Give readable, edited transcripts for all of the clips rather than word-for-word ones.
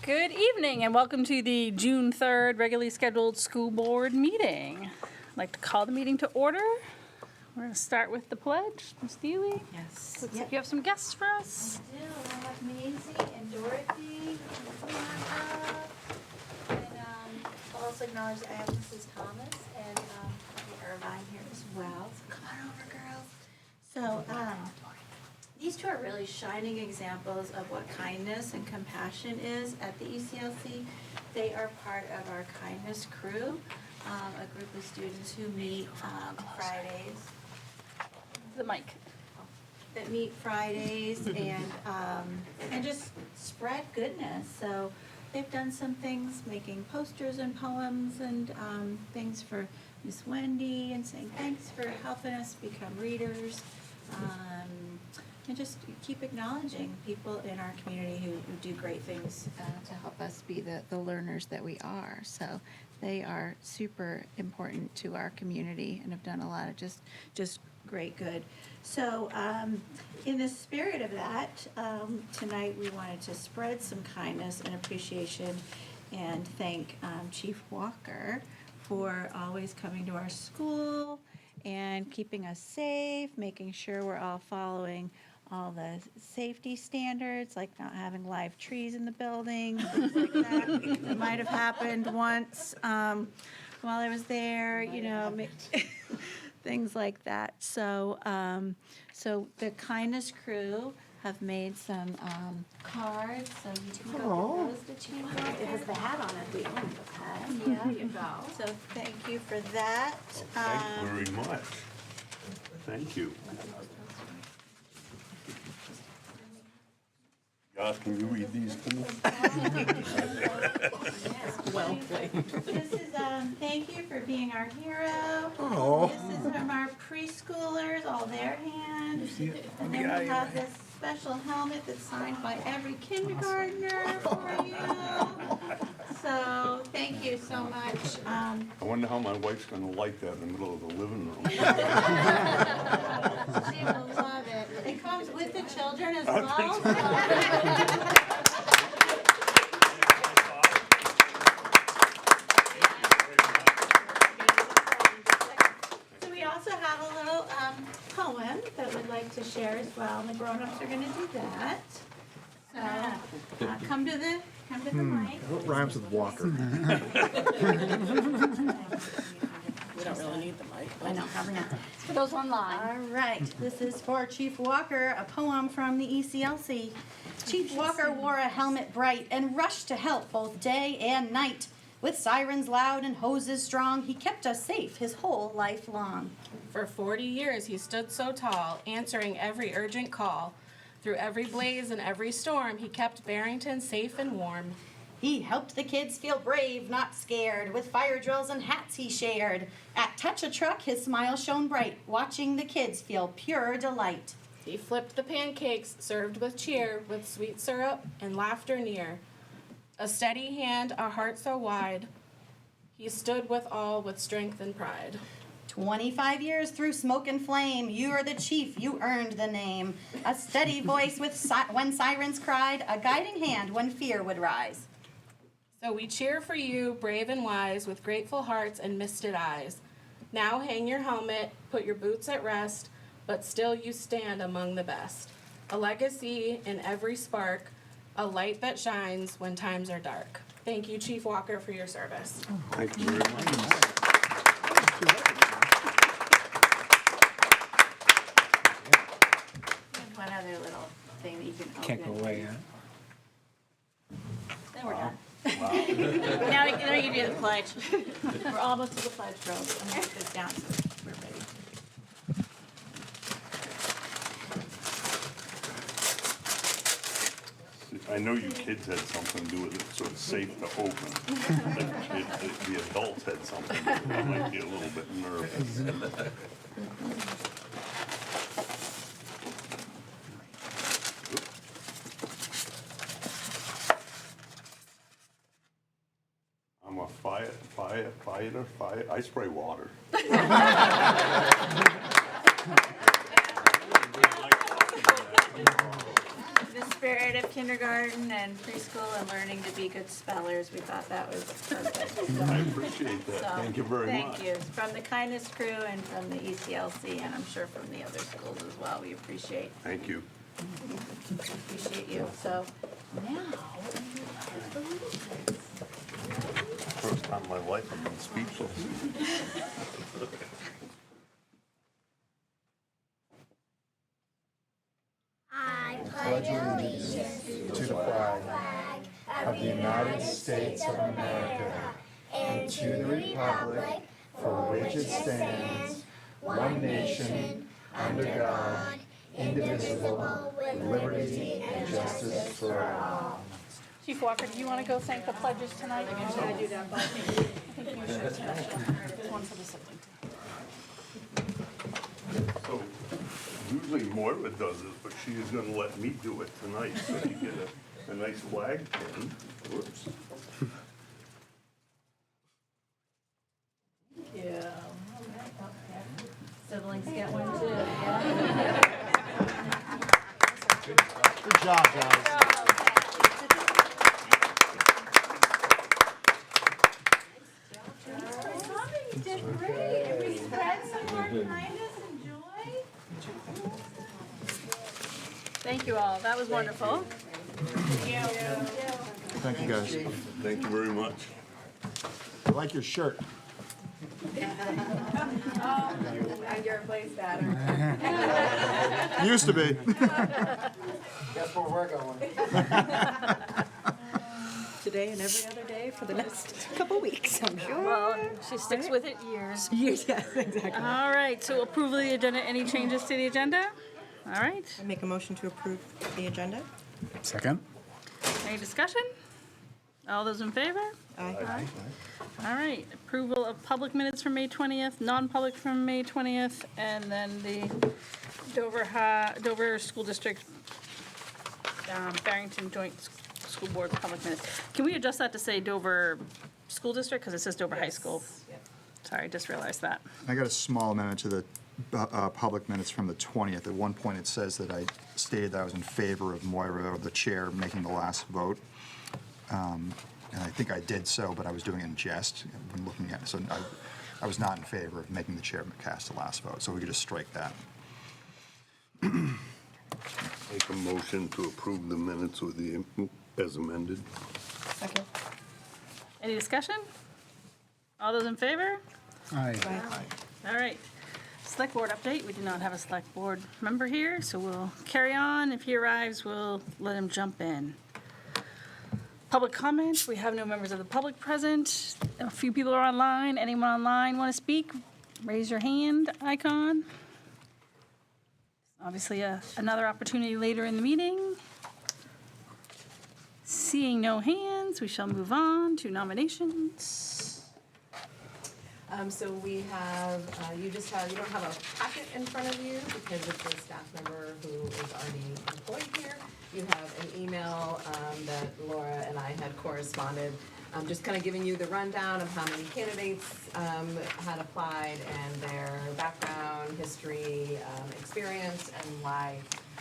Good evening and welcome to the June 3rd regularly scheduled school board meeting. I'd like to call the meeting to order. We're going to start with the pledge. Ms. Deely? Yes. Looks like you have some guests for us. I do. I have Maisie and Dorothy. Come on up. And I'll also acknowledge I have Mrs. Thomas and Irvine here as well. So come on over, girls. So these two are really shining examples of what kindness and compassion is at the ECLC. They are part of our kindness crew, a group of students who meet Fridays. The mic. That meet Fridays and just spread goodness. So they've done some things, making posters and poems and things for Miss Wendy and saying thanks for helping us become readers. And just keep acknowledging people in our community who do great things to help us be the learners that we are. So they are super important to our community and have done a lot of just great good. So in the spirit of that, tonight we wanted to spread some kindness and appreciation and thank Chief Walker for always coming to our school and keeping us safe, making sure we're all following all the safety standards, like not having live trees in the building, things like that. That might have happened once while I was there, you know, things like that. So, so the kindness crew have made some cards, so you can go give those to Chief Walker. It has the hat on it, the orange hat. Yeah. There you go. So thank you for that. Thank you very much. Thank you. Guys, can you read these to me? Well played. This is, thank you for being our hero. This is from our preschoolers, all their hands. And then we have this special helmet that's signed by every kindergartner for you. So, thank you so much. I wonder how my wife's gonna like that in the middle of the living room. She will love it. It comes with the children as well. So we also have a little poem that we'd like to share as well, and the grown-ups are going to do that. So come to the mic. What rhymes with Walker? We don't really need the mic. I know, probably not. For those online. All right, this is for Chief Walker, a poem from the ECLC. Chief Walker wore a helmet bright and rushed to help both day and night. With sirens loud and hoses strong, he kept us safe his whole life long. For 40 years he stood so tall, answering every urgent call. Through every blaze and every storm, he kept Barrington safe and warm. He helped the kids feel brave, not scared. With fire drills and hats he shared. At touch a truck, his smile shone bright, watching the kids feel pure delight. He flipped the pancakes, served with cheer, with sweet syrup and laughter near. A steady hand, a heart so wide, he stood with all with strength and pride. 25 years through smoke and flame, you are the chief, you earned the name. A steady voice when sirens cried, a guiding hand when fear would rise. So we cheer for you, brave and wise, with grateful hearts and misted eyes. Now hang your helmet, put your boots at rest, but still you stand among the best. A legacy in every spark, a light that shines when times are dark. Thank you, Chief Walker, for your service. Thank you very much. One other little thing that you can open. Can't go away, huh? Then we're done. Now we can do the pledge. We're almost to the pledge, girls. I'm gonna put this down so we're ready. I know you kids had something to do with it, so it's safe to open. But if the adults had something to do with it, I might be a little bit nervous. I'm a firefighter. I spray water. The spirit of kindergarten and preschool and learning to be good spellers. We thought that was perfect. I appreciate that. So, Thank you very much. Thank you. From the Kindness Crew and from the ECLC, and I'm sure from the other schools as well. We appreciate Thank you. you. So now, First time in my life I've been speechless. I pledge allegiance to the flag of the United States of America and to the republic for which it stands, one nation, under God, indivisible, with liberty and justice for all. Chief Walker, do you want to go thank the pledges tonight? Or should I do that? I think you should. There's one for the sibling. So usually Moira does it, but she is gonna let me do it tonight, so you get a nice flag pin. Whoops. yeah. Siblings get one too. Good job, guys. You did great. And we spread some more kindness and joy. Thank you all. That was wonderful. Thank you, guys. Thank you very much. I like your shirt. Your place better. Used to be. Guess where we're going? Today and every other day for the next couple weeks, I'm sure. Well, she sticks with it years. Yes, exactly. All right, so approval of the agenda. Any changes to the agenda? All right. I make a motion to approve the agenda. Second. Any discussion? All those in favor? Aye. All right. Approval of public minutes from May 20th, non-public from May 20th, and then the Dover School District, Barrington Joint School Board public minutes. Can we adjust that to say Dover School District? Because it says Dover High School. Sorry, just realized that. I got a small amendment to the public minutes from the 20th. At one point, it says that I stated that I was in favor of Moira, the chair, making the last vote. And I think I did so, but I was doing it in jest when looking at it. So I was not in favor of making the chair cast the last vote, so we could just strike that. Make a motion to approve the minutes with the, as amended. Second. Any discussion? All those in favor? Aye. All right. Select Board update. We do not have a Select Board member here, so we'll carry on. If he arrives, we'll let him jump in. Public comment. We have no members of the public present. A few people are online. Anyone online want to speak? Raise your hand icon. Obviously, another opportunity later in the meeting. Seeing no hands, we shall move on to nominations. So we have, you don't have a packet in front of you because it's a staff member who is already employed here. You have an email that Laura and I had corresponded, just kind of giving you the rundown of how many candidates had applied and their background, history, experience, and why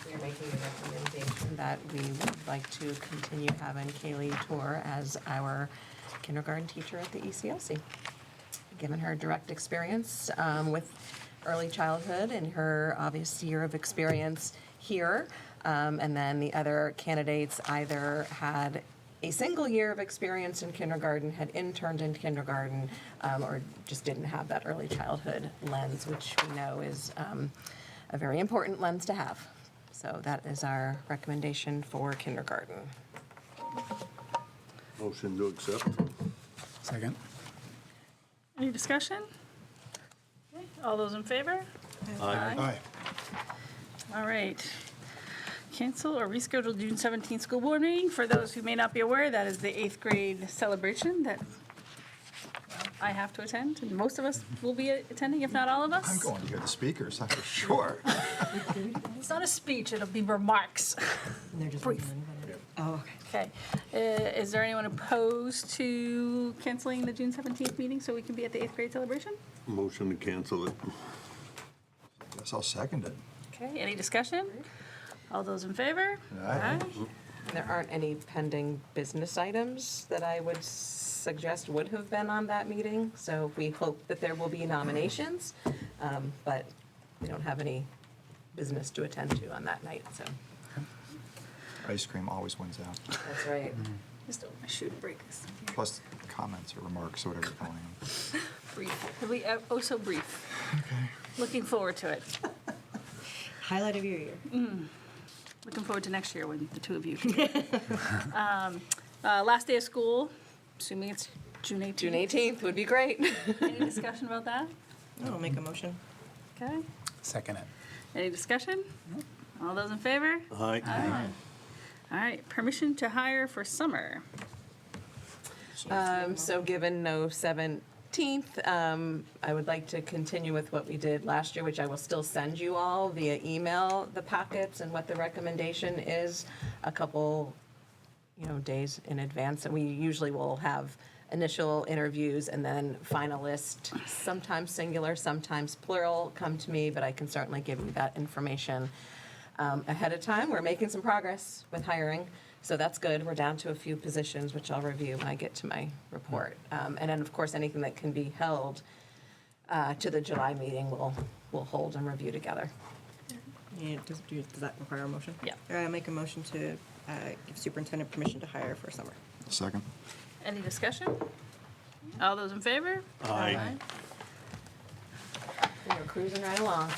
we are making a recommendation that we would like to continue having Kaylee Tour as our kindergarten teacher at the ECLC. Given her direct experience with early childhood and her obvious year of experience here, and then the other candidates either had a single year of experience in kindergarten, had interned in kindergarten, or just didn't have that early childhood lens, which we know is a very important lens to have. So that is our recommendation for kindergarten. Motion to accept. Second. Any discussion? Okay, all those in favor? Aye. All right. Cancel or reschedule June 17th school board meeting. For those who may not be aware, that is the 8th grade celebration that I have to attend, and most of us will be attending, if not all of us. I'm going to hear the speakers, that's for sure. It's not a speech, it'll be remarks. They're just Brief. Oh, okay. Okay. Is there anyone opposed to canceling the June 17th meeting so we can be at the 8th grade celebration? Motion to cancel it. Guess I'll second it. Okay, any discussion? All those in favor? Aye. There aren't any pending business items that I would suggest would have been on that meeting, so we hope that there will be nominations, but we don't have any business to attend to on that night, so Ice cream always wins out. that's right. Just don't want my shoe to break this. Plus comments or remarks or whatever you're calling them. Brief. It'll be oh so brief. Okay. Looking forward to it. Highlight of your year. Looking forward to next year when the two of you can. Last day of school, assuming it's June 18th. June 18th would be great. Any discussion about that? I'll make a motion. Okay. Second it. Any discussion? All those in favor? Aye. All right, permission to hire for summer. So given no 17th, I would like to continue with what we did last year, which I will still send you all via email, the packets and what the recommendation is a couple, days in advance. And we usually will have initial interviews and then finalists, sometimes singular, sometimes plural, come to me, but I can certainly give you that information ahead of time. We're making some progress with hiring, so that's good. We're down to a few positions, which I'll review when I get to my report. And then, of course, anything that can be held to the July meeting, we'll hold and review together. Does that require a motion? Yeah. Make a motion to give superintendent permission to hire for summer. Second? Any discussion? All those in favor? Aye. We're cruising right along.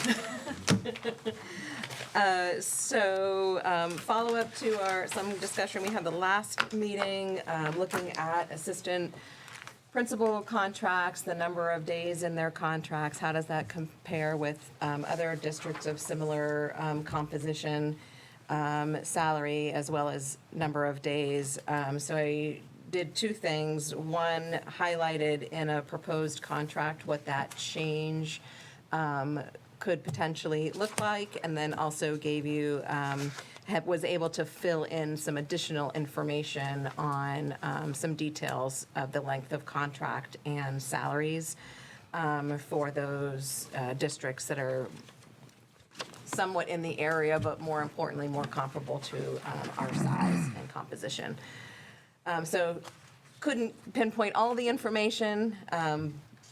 Follow up to some discussion we had the last meeting, looking at assistant principal contracts, the number of days in their contracts, how does that compare with other districts of similar composition, salary, as well as number of days. So I did two things. One, highlighted in a proposed contract what that change could potentially look like, and then also gave you, was able to fill in some additional information on some details of the length of contract and salaries for those districts that are somewhat in the area, but more importantly, more comparable to our size and composition. So couldn't pinpoint all the information,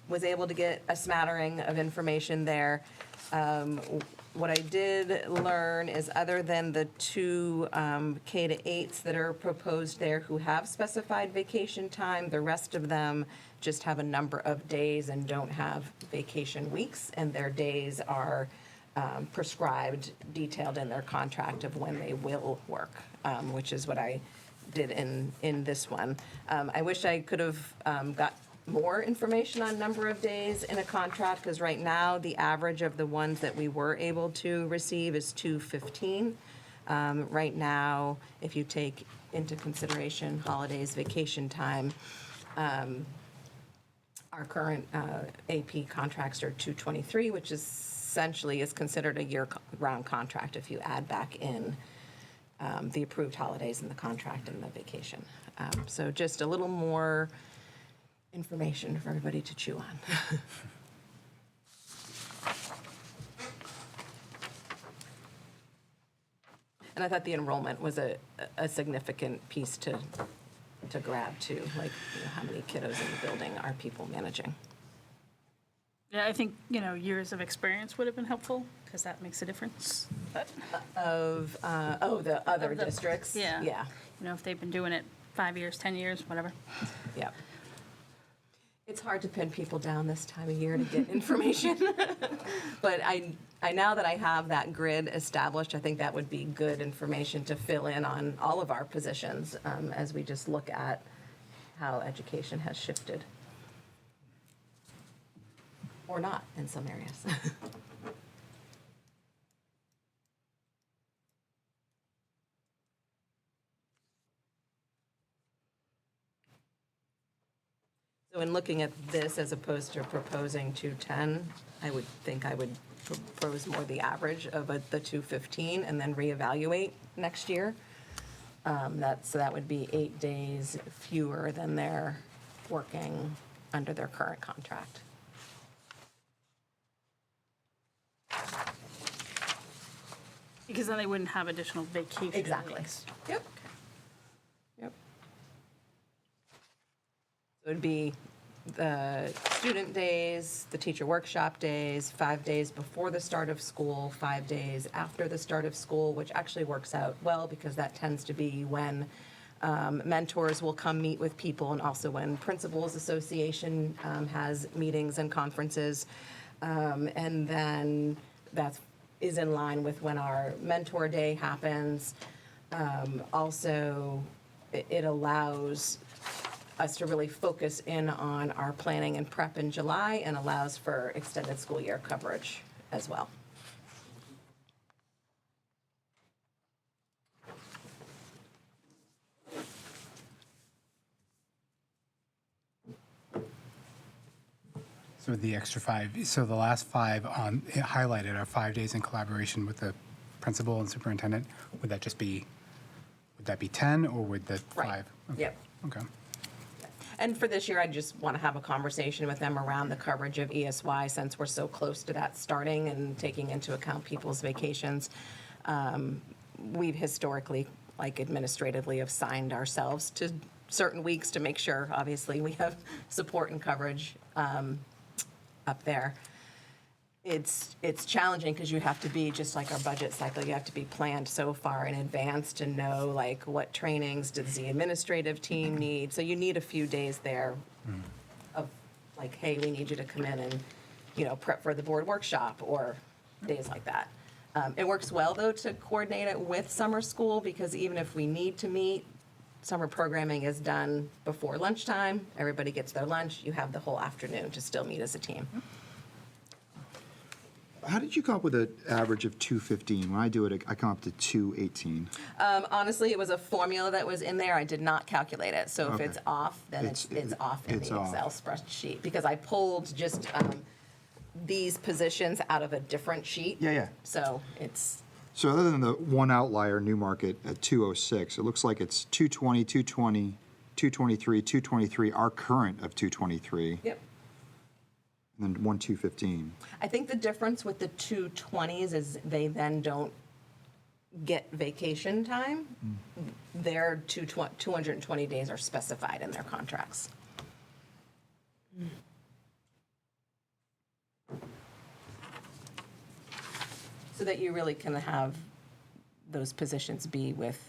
was able to get a smattering of information there. What I did learn is other than the two K to 8s that are proposed there who have specified vacation time, the rest of them just have a number of days and don't have vacation weeks, and their days are prescribed, detailed in their contract of when they will work, which is what I did in this one. I wish I could have got more information on number of days in a contract, because right now, the average of the ones that we were able to receive is 215. Right now, if you take into consideration holidays, vacation time, our current AP contracts are 223, which essentially is considered a year-round contract if you add back in the approved holidays in the contract and the vacation. So just a little more information for everybody to chew on. And I thought the enrollment was a significant piece to grab too, like how many kiddos in the building are people managing? Yeah, I think, years of experience would have been helpful, because that makes a difference. But, Of, the other Of the- districts? yeah. Yeah, if they've been doing it 5 years, 10 years, whatever. yeah. It's hard to pin people down this time of year to get information. But I now that I have that grid established, I think that would be good information to fill in on all of our positions as we just look at how education has shifted. Or not in some areas. So in looking at this as opposed to proposing 210, I would think I would propose more the average of the 215 and then reevaluate next year. So that would be 8 days fewer than they're working under their current contract. Because then they wouldn't have additional vacation Exactly. weeks. Yep. It would be the student days, the teacher workshop days, 5 days before the start of school, 5 days after the start of school, which actually works out well because that tends to be when mentors will come meet with people, and also when Principals Association has meetings and conferences. And then that is in line with when our mentor day happens. Also, it allows us to really focus in on our planning and prep in July, and allows for extended school year coverage as well. So the extra 5, so the last 5 on, highlighted are 5 days in collaboration with the principal and superintendent. Would that just be, would that be 10, or would the 5? Right. Okay. Yep. Okay. And for this year, I just want to have a conversation with them around the coverage of ESY, since we're so close to that starting and taking into account people's vacations. We've historically, like administratively, assigned ourselves to certain weeks to make sure, obviously, we have support and coverage up there. It's challenging because you have to be, just like our budget cycle, you have to be planned so far in advance to know, like, what trainings does the administrative team need. So you need a few days there of, like, hey, we need you to come in and, prep for the board workshop, or days like that. It works well, though, to coordinate it with summer school, because even if we need to meet, summer programming is done before lunchtime. Everybody gets their lunch. You have the whole afternoon to still meet as a team. How did you come up with an average of 215? When I do it, I come up to 218. Honestly, it was a formula that was in there. I did not calculate it. So if Okay. it's off, then it's off in it's the off. Excel spreadsheet, because I pulled just these positions out of a different sheet. Yeah. So it's, So other than the one outlier, Newmarket at 206, it looks like it's 220, 220, 223, 223, our current of 223, yep. and then 215. I think the difference with the 220s is they then don't get vacation time. Their 220 days are specified in their contracts. So that you really can have those positions be with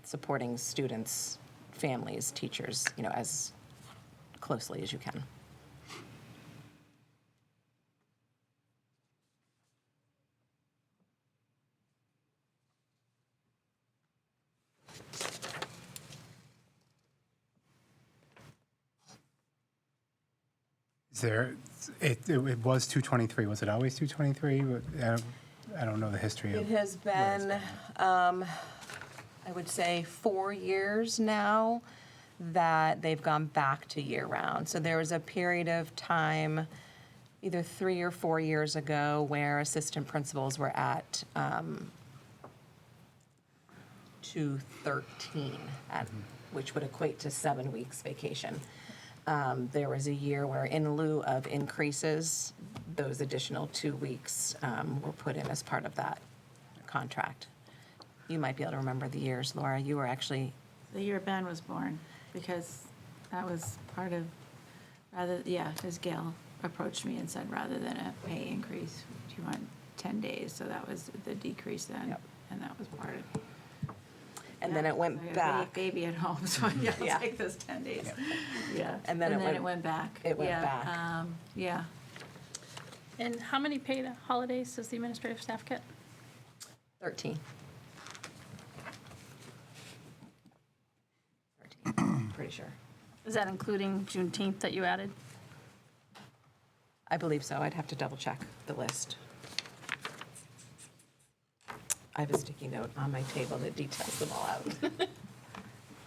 supporting students, families, teachers, as closely as you can. Is there, it was 223. Was it always 223? I don't know the history It of. has been, I would say, 4 years now that they've gone back to year-round. So there was a period of time, either 3 or 4 years ago, where assistant principals were at 213, which would equate to 7 weeks vacation. There was a year where, in lieu of increases, those additional 2 weeks were put in as part of that contract. You might be able to remember the years, Laura. You were actually, The year Ben was born, because that was part of, because Gail approached me and said, rather than a pay increase, do you want 10 days? So that was the decrease then, Yep. and that was part of. and then it went I got a back. baby at home, so Yeah. I'll take those 10 days. Yeah. And then it went- back. it went Yeah, back. Yeah. And how many paid holidays does the administrative staff get? 13. 13, pretty sure. Is that including Juneteenth that you added? I believe so. I'd have to double check the list. I have a sticky note on my table that details them all out.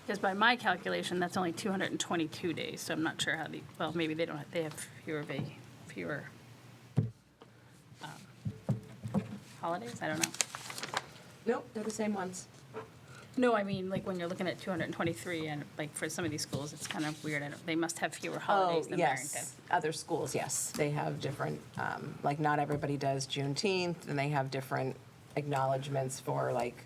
Because by my calculation, that's only 222 days, so I'm not sure how well, maybe they have fewer holidays, I don't know. Nope, they're the same ones. No, I mean, like, when you're looking at 223, and like, for some of these schools, it's kind of weird, they must have fewer holidays than Barrington. Yes. Other schools, yes. They have different, like, not everybody does Juneteenth, and they have different acknowledgements for, like,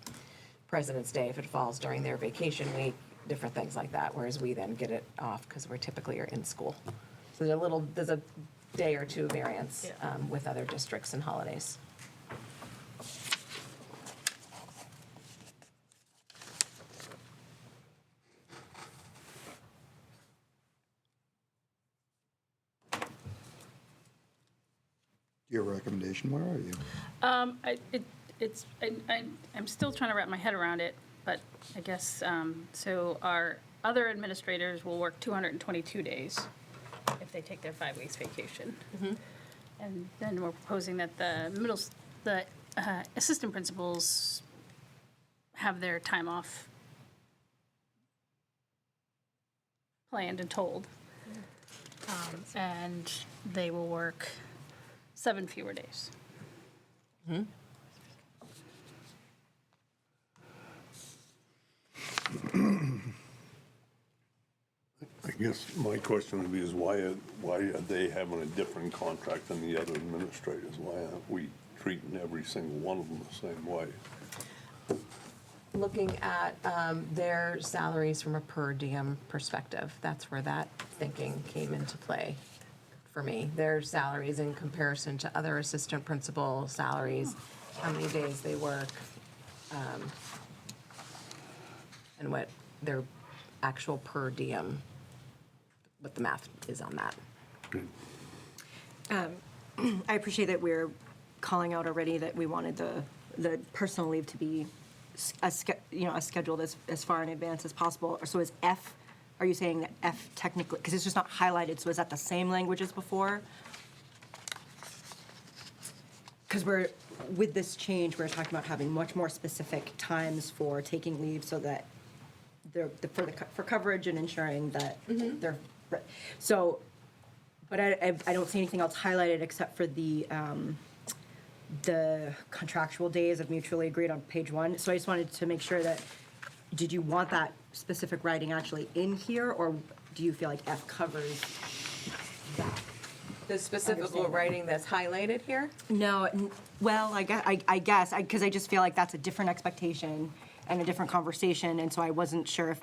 President's Day if it falls during their vacation week. different things like that, whereas we then get it off because we're typically are in school. So there's a day or two variance with other districts and holidays. Your recommendation, where are you? I'm still trying to wrap my head around it, but I guess, so our other administrators will work 222 days if they take their 5 weeks vacation. And then we're proposing that the assistant principals have their time off planned and told. And they will work 7 fewer days. I guess my question would be is why are they having a different contract than the other administrators? Why aren't we treating every single one of them the same way? Looking at their salaries from a per diem perspective, that's where that thinking came into play for me. Their salaries in comparison to other assistant principal salaries, how many days they work, and what their actual per diem, what the math is on that. I appreciate that we're calling out already that we wanted the personal leave to be scheduled as far in advance as possible. So is F, are you saying that F technically, because it's just not highlighted, so is that the same language as before? Because with this change, we're talking about having much more specific times for taking leave so that for coverage and ensuring that they're, so, but I don't see anything else highlighted except for the contractual days of mutually agreed on page 1. So I just wanted to make sure that, did you want that specific writing actually in here, or do you feel like F covers that? The specific writing that's highlighted here? No, well, I guess, because I just feel like that's a different expectation and a different conversation, and so I wasn't sure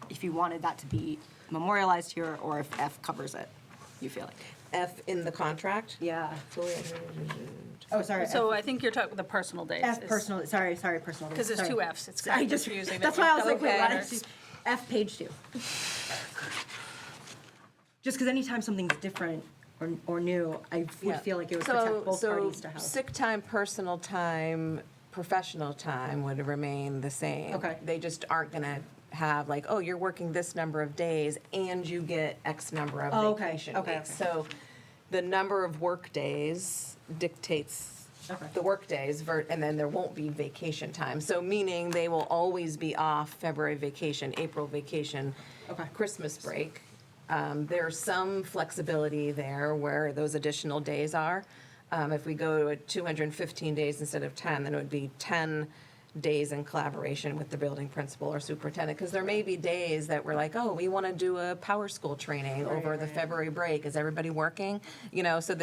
if you wanted that to be memorialized here, or if F covers it, you feel like. F in the contract? Yeah. Oh, sorry. So I think you're talking the personal days. F personal, sorry, personal. Because there's sorry. 2 Fs. It's kind of confusing. That's why I was like, wait, Okay. why did you, F page 2. Just because anytime something's different or new, I would feel like it would protect both parties to have. Sick time, personal time, professional time would remain the same. Okay. They just aren't going to have like, oh, you're working this number of days and you get X number of vacation okay. weeks. So the number of work days dictates Okay. the work days, and then there won't be vacation time. So meaning they will always be off February vacation, April vacation, Okay. Christmas break. There's some flexibility there where those additional days are. If we go to 215 days instead of 10, then it would be 10 days in collaboration with the building principal or superintendent, because there may be days that we're like, oh, we want to do a power school training over the February break. Is everybody working? So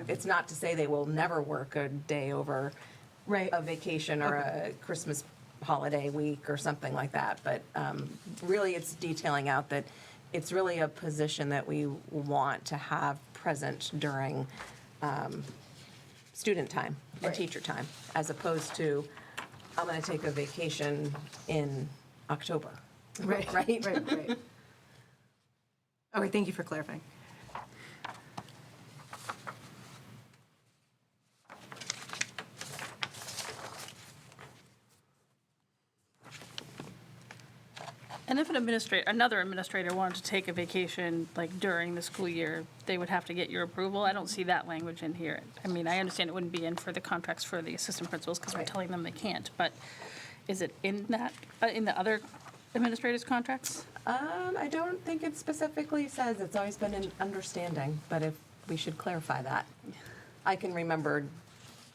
it's not to say they will never work a day over a vacation or a Christmas holiday week or something like that. But really, it's detailing out that it's really a position that we want to have present during student time and teacher time, as opposed to, I'm going to take a vacation in October. Right. Right? Okay, thank you for clarifying. And if another administrator wanted to take a vacation, like during the school year, they would have to get your approval. I don't see that language in here. I mean, I understand it wouldn't be in for the contracts for the assistant principals because we're telling them they can't, but is it in that, in the other administrators' contracts? I don't think it specifically says. It's always been an understanding, but if we should clarify that. I can remember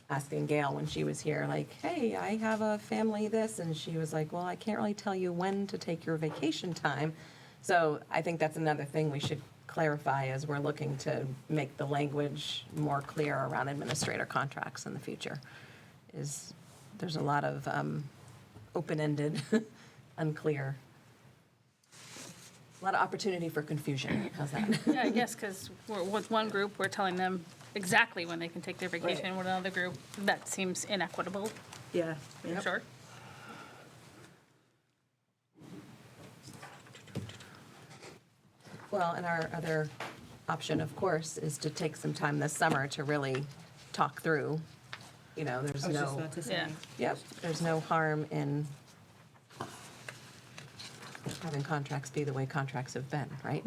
asking Gail when she was here, like, hey, I have a family this, and she was like, well, I can't really tell you when to take your vacation time. So I think that's another thing we should clarify as we're looking to make the language more clear around administrator contracts in the future. Is there's a lot of open-ended, unclear A lot of opportunity for confusion. How's that? Yeah, I guess, because with one group, we're telling them exactly when they can take their vacation. With another group, that seems inequitable, Yeah. I'm sure. Well, and our other option, of course, is to take some time this summer to really talk through. You know, there's I was just no, about to say. Yeah. yep, there's no harm in having contracts be the way contracts have been, right?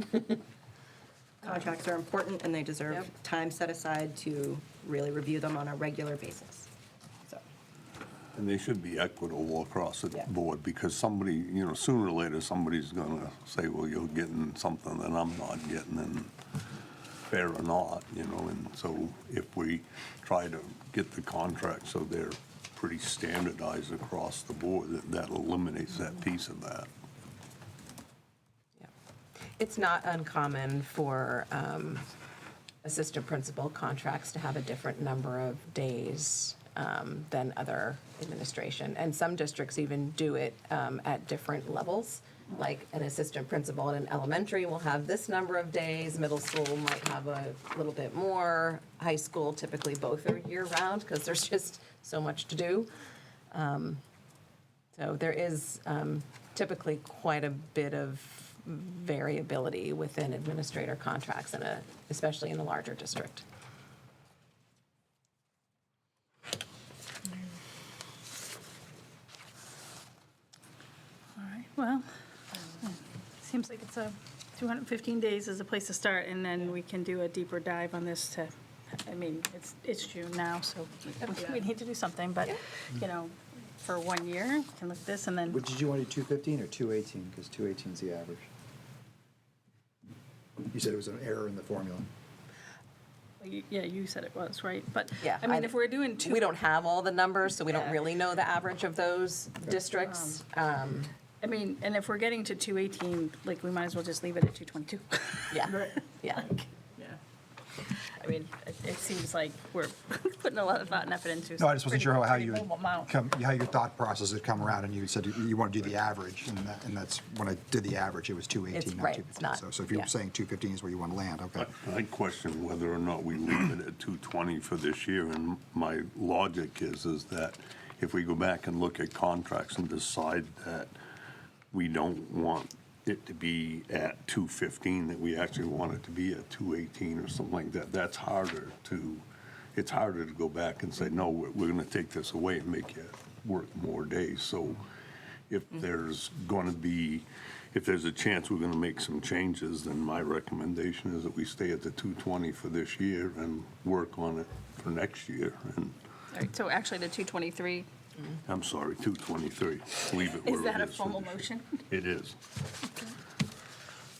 Contracts are important, and they deserve Yep. time set aside to really review them on a regular basis. So, And they should be equitable across the Yeah. board, because somebody, sooner or later, somebody's gonna say, well, you're getting something that I'm not getting, and fair or not, and so if we try to get the contract so they're pretty standardized across the board, that eliminates that piece of that. Yeah. It's not uncommon for assistant principal contracts to have a different number of days than other administration. And some districts even do it at different levels. Like an assistant principal in an elementary will have this number of days, middle school might have a little bit more, high school typically both are year-round because there's just so much to do. So there is typically quite a bit of variability within administrator contracts, especially in a larger district. All right, well, seems like it's 215 days is a place to start, and then we can do a deeper dive on this to, I mean, it's June now, so we need to do something, but, for 1 year, we can look at this, and then, But did you want to do 215 or 218? Because 218 is the average. You said it was an error in the formula. yeah, you said it was, right? But, Yeah, I mean, if we're doing two. We don't have all the numbers, so we don't Yeah. really know the average of those districts. I mean, and if we're getting to 218, like, we might as well just leave it at 222. Yeah, yeah. Yeah. I mean, it seems like we're putting a lot of thought and effort into. No, I just wasn't sure how pretty you minimal amount. how your thought process had come around, and you said you want to do the average, and that's, when I did the average, it was 218, It's not right, 215. it's not- So if you're yeah. saying 215 is where you want to land, okay. I question whether or not we leave it at 220 for this year, and my logic is that if we go back and look at contracts and decide that we don't want it to be at 215, that we actually want it to be at 218 or something like that, it's harder to go back and say, no, we're gonna take this away and make you work more days. So if there's a chance we're gonna make some changes, then my recommendation is that we stay at the 220 for this year and work on it for next year. And, All right, so actually, the 223, I'm sorry, 223, leave it where it is. is that a for formal this year. motion? It is.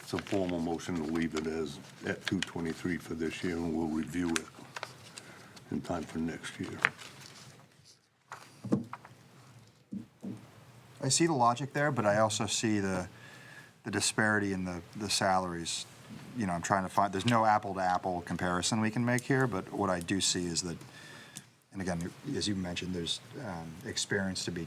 It's a formal motion to leave it as at 223 for this year, and we'll review it in time for next year. I see the logic there, but I also see the disparity in the salaries. I'm trying to find, there's no apple-to-apple comparison we can make here, but what I do see is that, and again, as you mentioned, there's experience to be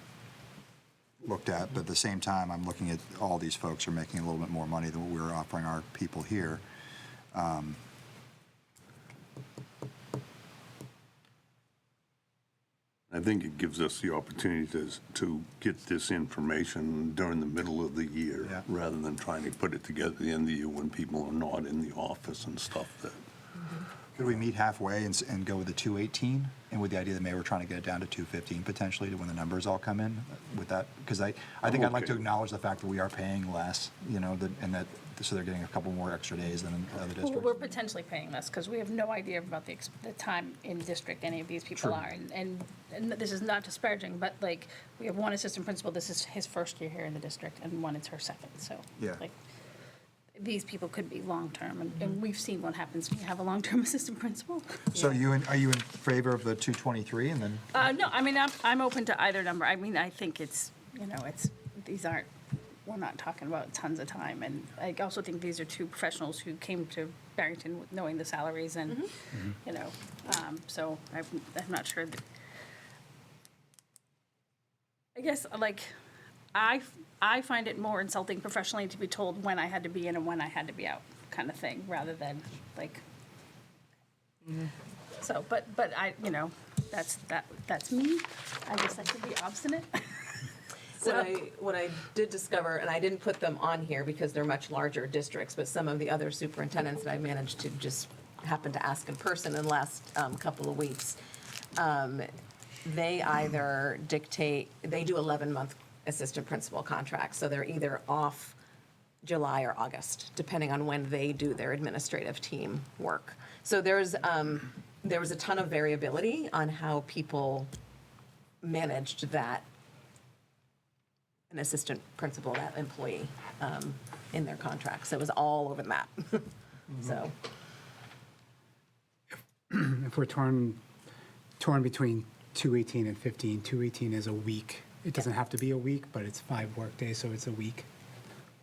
looked at, but at the same time, I'm looking at all these folks are making a little bit more money than what we're offering our people here. I think it gives us the opportunity to get this information during the middle of the year, Yeah. rather than trying to put it together at the end of the year when people are not in the office and stuff that. Could we meet halfway and go with the 218, and with the idea that maybe we're trying to get it down to 215 potentially to when the numbers all come in with that? Because I think I'd like to Okay. acknowledge the fact that we are paying less, and that, so they're getting a couple more extra days than in other Well, we're districts. potentially paying less, because we have no idea about the time in district any of these people True. are. And this is not disparaging, but like, we have one assistant principal, this is his first year here in the district, and one is her second, so. Yeah. Like, these people could be long-term, and we've seen what happens when you have a long-term assistant principal. So are you in favor of the 223, and then? No, I mean, I'm open to either number. I mean, I think it's, we're not talking about tons of time. And I also think these are two professionals who came to Barrington with knowing the salaries and, so I'm not sure. I guess, like, I I find it more insulting professionally to be told when I had to be in and when I had to be out, kind of thing, rather than like. So, but I, that's me. I guess I could be obstinate. What I did discover, and I didn't put them on here because they're much larger districts, but some of the other superintendents that I managed to just happen to ask in person in the last couple of weeks, they either they do 11-month assistant principal contracts, so they're either off July or August, depending on when they do their administrative team work. So there was a ton of variability on how people managed that, an assistant principal, that employee, in their contracts. It was all over the map. So, If we're torn between 218 and 15, 218 is a week. It doesn't have to be a week, but it's 5 workdays, so it's a week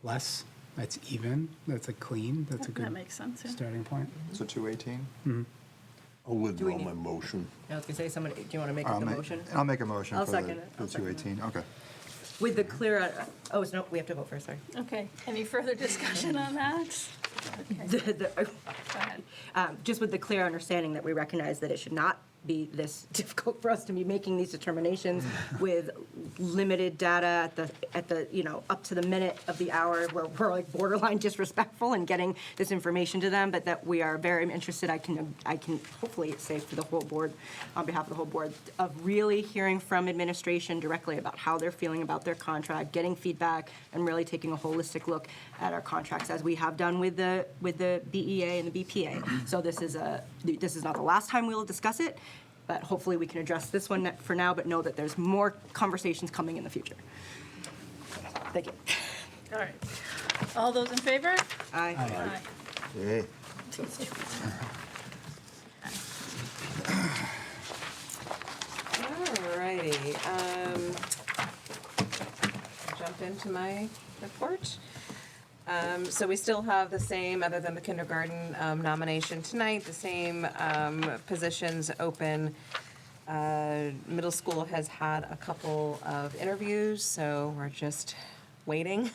less. That's even. That's a clean. That's a good That makes sense, yeah. starting point. So 218? I'll withdraw my motion. I was gonna say, somebody, do you want to make a motion? I'll make a motion I'll for second it. the I'll second it. 218, okay. With the clear, no, we have to vote first, sorry. Okay, any further discussion on that? Okay, go ahead. Just with the clear understanding that we recognize that it should not be this difficult for us to be making these determinations with limited data at the up to the minute of the hour, where we're like borderline disrespectful in getting this information to them, but that we are very interested, I can hopefully say for the whole board, on behalf of the whole board, of really hearing from administration directly about how they're feeling about their contract, getting feedback, and really taking a holistic look at our contracts, as we have done with the BEA and the BPA. So this is not the last time we will discuss it, but hopefully we can address this one for now, but know that there's more conversations coming in the future. Thank you. All right. All those in favor? Aye. Aye. Yay. alrighty. Jump into my report. So we still have the same, other than the kindergarten nomination tonight, the same positions open. Middle school has had a couple of interviews, so we're just waiting.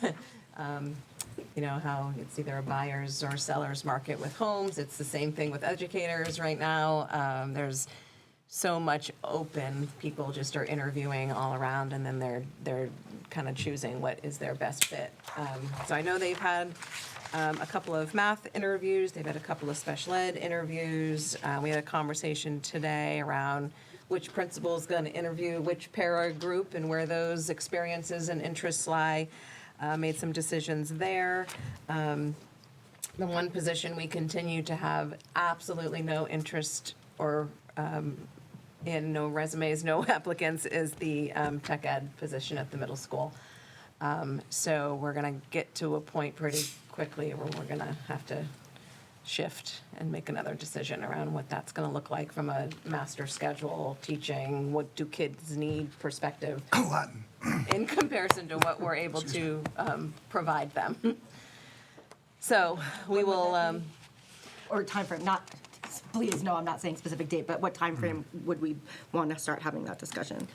You know how it's either a buyer's or seller's market with homes. It's the same thing with educators right now. There's so much open. People just are interviewing all around, and then they're kind of choosing what is their best fit. So I know they've had a couple of math interviews. They've had a couple of special ed interviews. We had a conversation today around which principal is going to interview which para group and where those experiences and interests lie. Made some decisions there. The one position we continue to have absolutely no interest or in no resumes, no applicants, is the tech ed position at the middle school. So we're going to get to a point pretty quickly where we're going to have to shift and make another decision around what that's going to look like from a master schedule, teaching, what do kids need perspective in comparison to what we're able to provide them. So we will. Or time frame, please, no, I'm not saying specific date, but what time frame would we want to start having that discussion?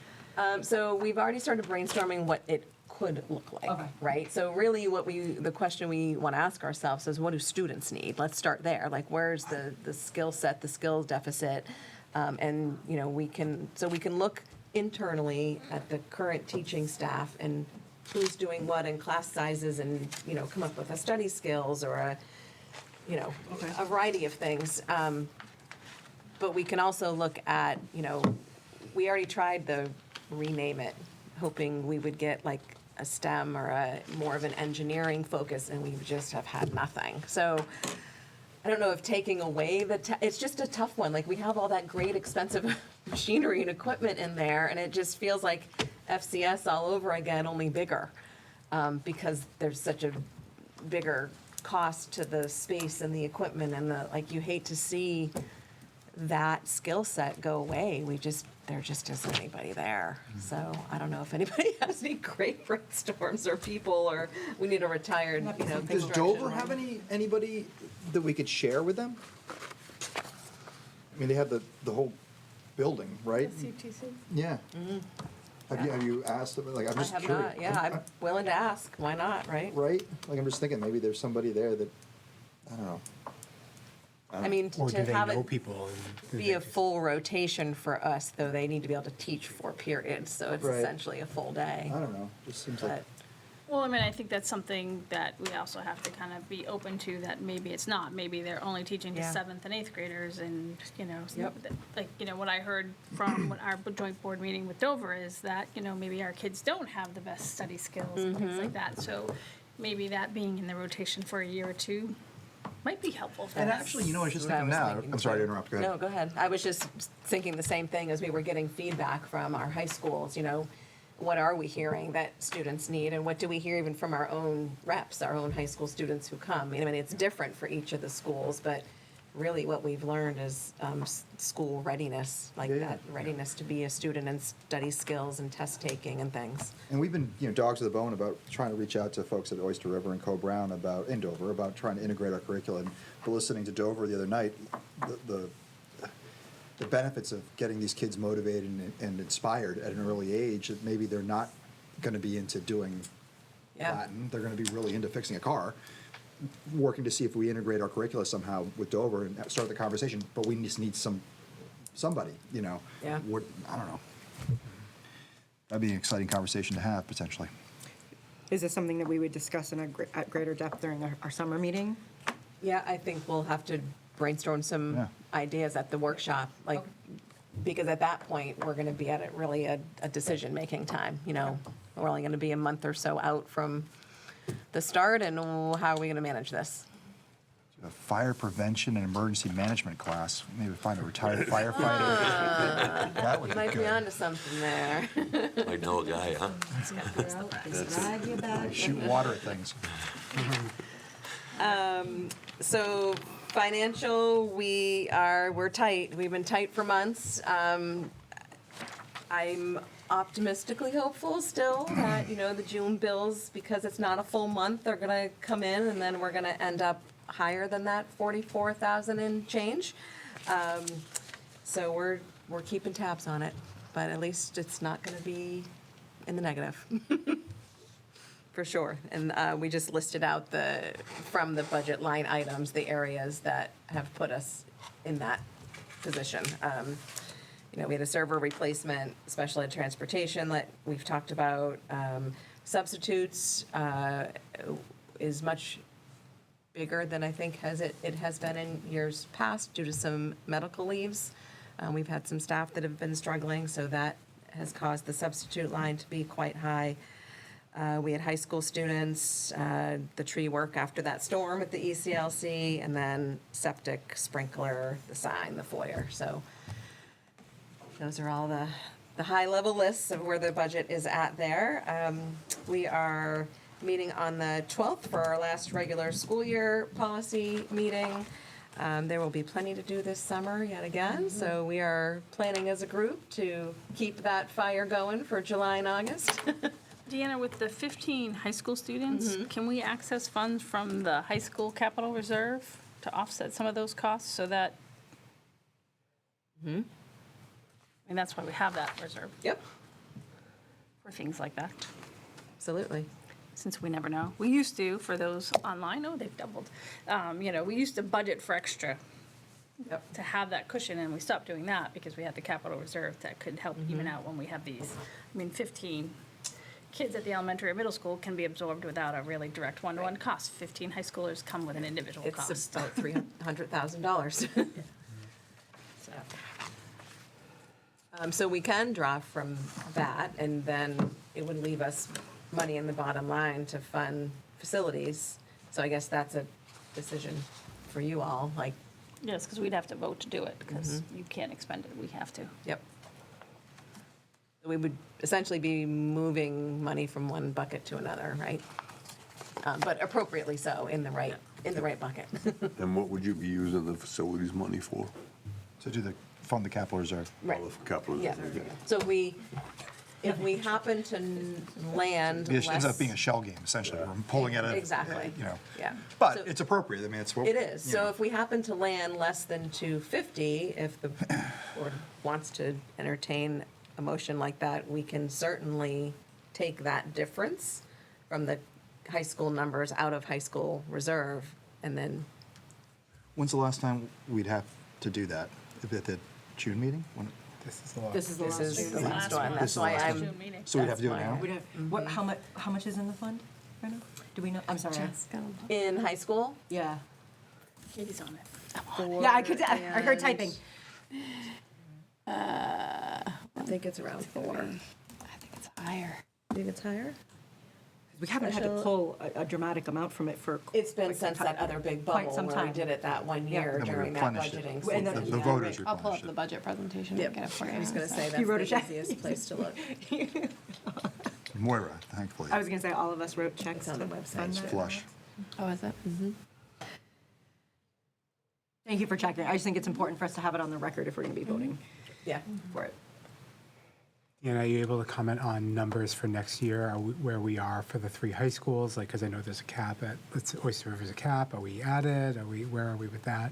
So we've already started brainstorming what it could look like, Okay. right? So really the question we want to ask ourselves is, what do students need? Let's start there. Like, where's the skill set, the skills deficit? And, we can look internally at the current teaching staff and who's doing what in class sizes and, come up with a study skills or a variety of things. But we can also look at, we already tried the rename it, hoping we would get like a STEM or a more of an engineering focus, and we just have had nothing. So I don't know if taking away it's just a tough one. Like, we have all that great expensive machinery and equipment in there, and it just feels like FCS all over again, only bigger, because there's such a bigger cost to the space and the equipment and you hate to see that skill set go away. There just isn't anybody there. So I don't know if anybody has any great brainstorms or people, or we need a retired, Does construction Dover one. have anybody that we could share with them? I mean, they have the whole building, right? CTC. Yeah. Have you asked them, like, I'm I just have curious. not, yeah, I'm willing to ask, why not, right? Right? Like, I'm just thinking, maybe there's somebody there that, I don't know. I mean, Or do to they have know it people? and do be they a just- full rotation for us, though, they need to be able to teach 4 periods, so it's Right. essentially a full day. I don't know, just seems But, like, Well, I mean, I think that's something that we also have to kind of be open to, that maybe it's not. Maybe they're only teaching to Yeah. 7th and 8th graders, and, Yep. like, what I heard from our joint board meeting with Dover is that, maybe our kids don't have the best study skills and things like that. So maybe that being in the rotation for a year or two might be helpful for and us. actually, I was just What I thinking was now, thinking, I'm sorry to too. interrupt, go ahead. No, go ahead. I was just thinking the same thing as we were getting feedback from our high schools, what are we hearing that students need, and what do we hear even from our own reps, our own high school students who come? I mean, it's different for each of the schools, but really what we've learned is school readiness, like Yeah. that readiness to be a student and study skills and test taking and things. And we've been, dogs to the bone about trying to reach out to folks at Oyster River and Co-Brown in Dover, about trying to integrate our curriculum. But listening to Dover the other night, the benefits of getting these kids motivated and inspired at an early age, that maybe they're not gonna be into doing Yeah. Latin, they're gonna be really into fixing a car. Working to see if we integrate our curricula somehow with Dover and start the conversation, but we just need somebody, Yeah. What, I don't know. That'd be an exciting conversation to have, potentially. Is this something that we would discuss at greater depth during our summer meeting? Yeah, I think we'll have to brainstorm some Yeah. ideas at the workshop, because at that point, we're gonna be at a decision-making time, We're only gonna be a month or so out from the start, and how are we gonna manage this? A fire prevention and emergency management class, maybe find a retired firefighter. That would You be might be good. onto something there. I know a guy, huh? Shoot water at things. So financial, we're tight. We've been tight for months. I'm optimistically hopeful still that, the June bills, because it's not a full month, are gonna come in, and then we're gonna end up higher than that 44,000 and change. So we're keeping tabs on it, but at least it's not gonna be in the negative. For sure. And we just listed out from the budget line items, the areas that have put us in that position. We had a server replacement, special ed transportation that we've talked about. Substitutes is much bigger than I think it has been in years past due to some medical leaves. We've had some staff that have been struggling, so that has caused the substitute line to be quite high. We had high school students, the tree work after that storm at the ECLC, and then septic, sprinkler, the sign, the foyer. So those are all the high-level lists of where the budget is at there. We are meeting on the 12th for our last regular school year policy meeting. There will be plenty to do this summer yet again, so we are planning as a group to keep that fire going for July and August. Deanna, with the 15 high school students, can we access funds from the high school capital reserve to offset some of those costs so that? I mean, that's why we have that reserve, Yep, for things like that, absolutely. since we never know. We used to, for those online, they've doubled. We used to budget for extra Yep. to have that cushion, and we stopped doing that because we had the capital reserve that could help even out when we have these. 15 kids at the elementary or middle school can be absorbed without a really direct one-to-one cost. 15 high schoolers come with an individual It's cost. about $300,000. So we can draw from that, and then it would leave us money in the bottom line to fund facilities. So I guess that's a decision for you all, Yes, because we'd have to vote to do it, because you can't expend it, we have to. yep. We would essentially be moving money from one bucket to another, right? But appropriately so, in the right bucket. And what would you be using the facilities money for? To fund the capital reserve. Right. All of capital Yeah, reserve, yeah. so if we happen to land It ends up less. being a shell game, essentially. We're pulling at it. Exactly. But Yeah. So- it's appropriate. I mean, it's what. It is, you so know. if we happen to land less than 250, if the board wants to entertain a motion like that, we can certainly take that difference from the high school numbers out of high school reserve, and then, When's the last time we'd have to do that? At the June meeting? This is the last. this is the last one, This that's is the why last I'm. June meeting. So we'd have to do it That's now? why- We'd have- What, how much is in the fund right now? Do we know? I'm sorry. In high school, Yeah. Katie's on it. Yeah, I heard typing. I think it's around 4. I think it's higher. Think it's higher? We haven't had to Special- pull a dramatic amount from it for. It's been quite some since time. that other big Quite bubble some where we time. did it that one Yeah. year And we during that replenished it. budgeting And then- season. The Yeah. voters I'll pull up replenished the it. budget presentation Yep. and get it for you. I was gonna say, so. that's You wrote a the check? easiest place to look. Moira, thankfully. I was gonna say, all of us wrote checks It's on to the website. fund that. Flush. Oh, is it? Thank you for checking. I just think it's important for us to have it on the record if we're gonna be voting Yeah. for it. And are you able to comment on numbers for next year, where we are for the 3 high schools? Like, because I know there's a cap at, Oyster River's a cap, are we at it? Where are we with that?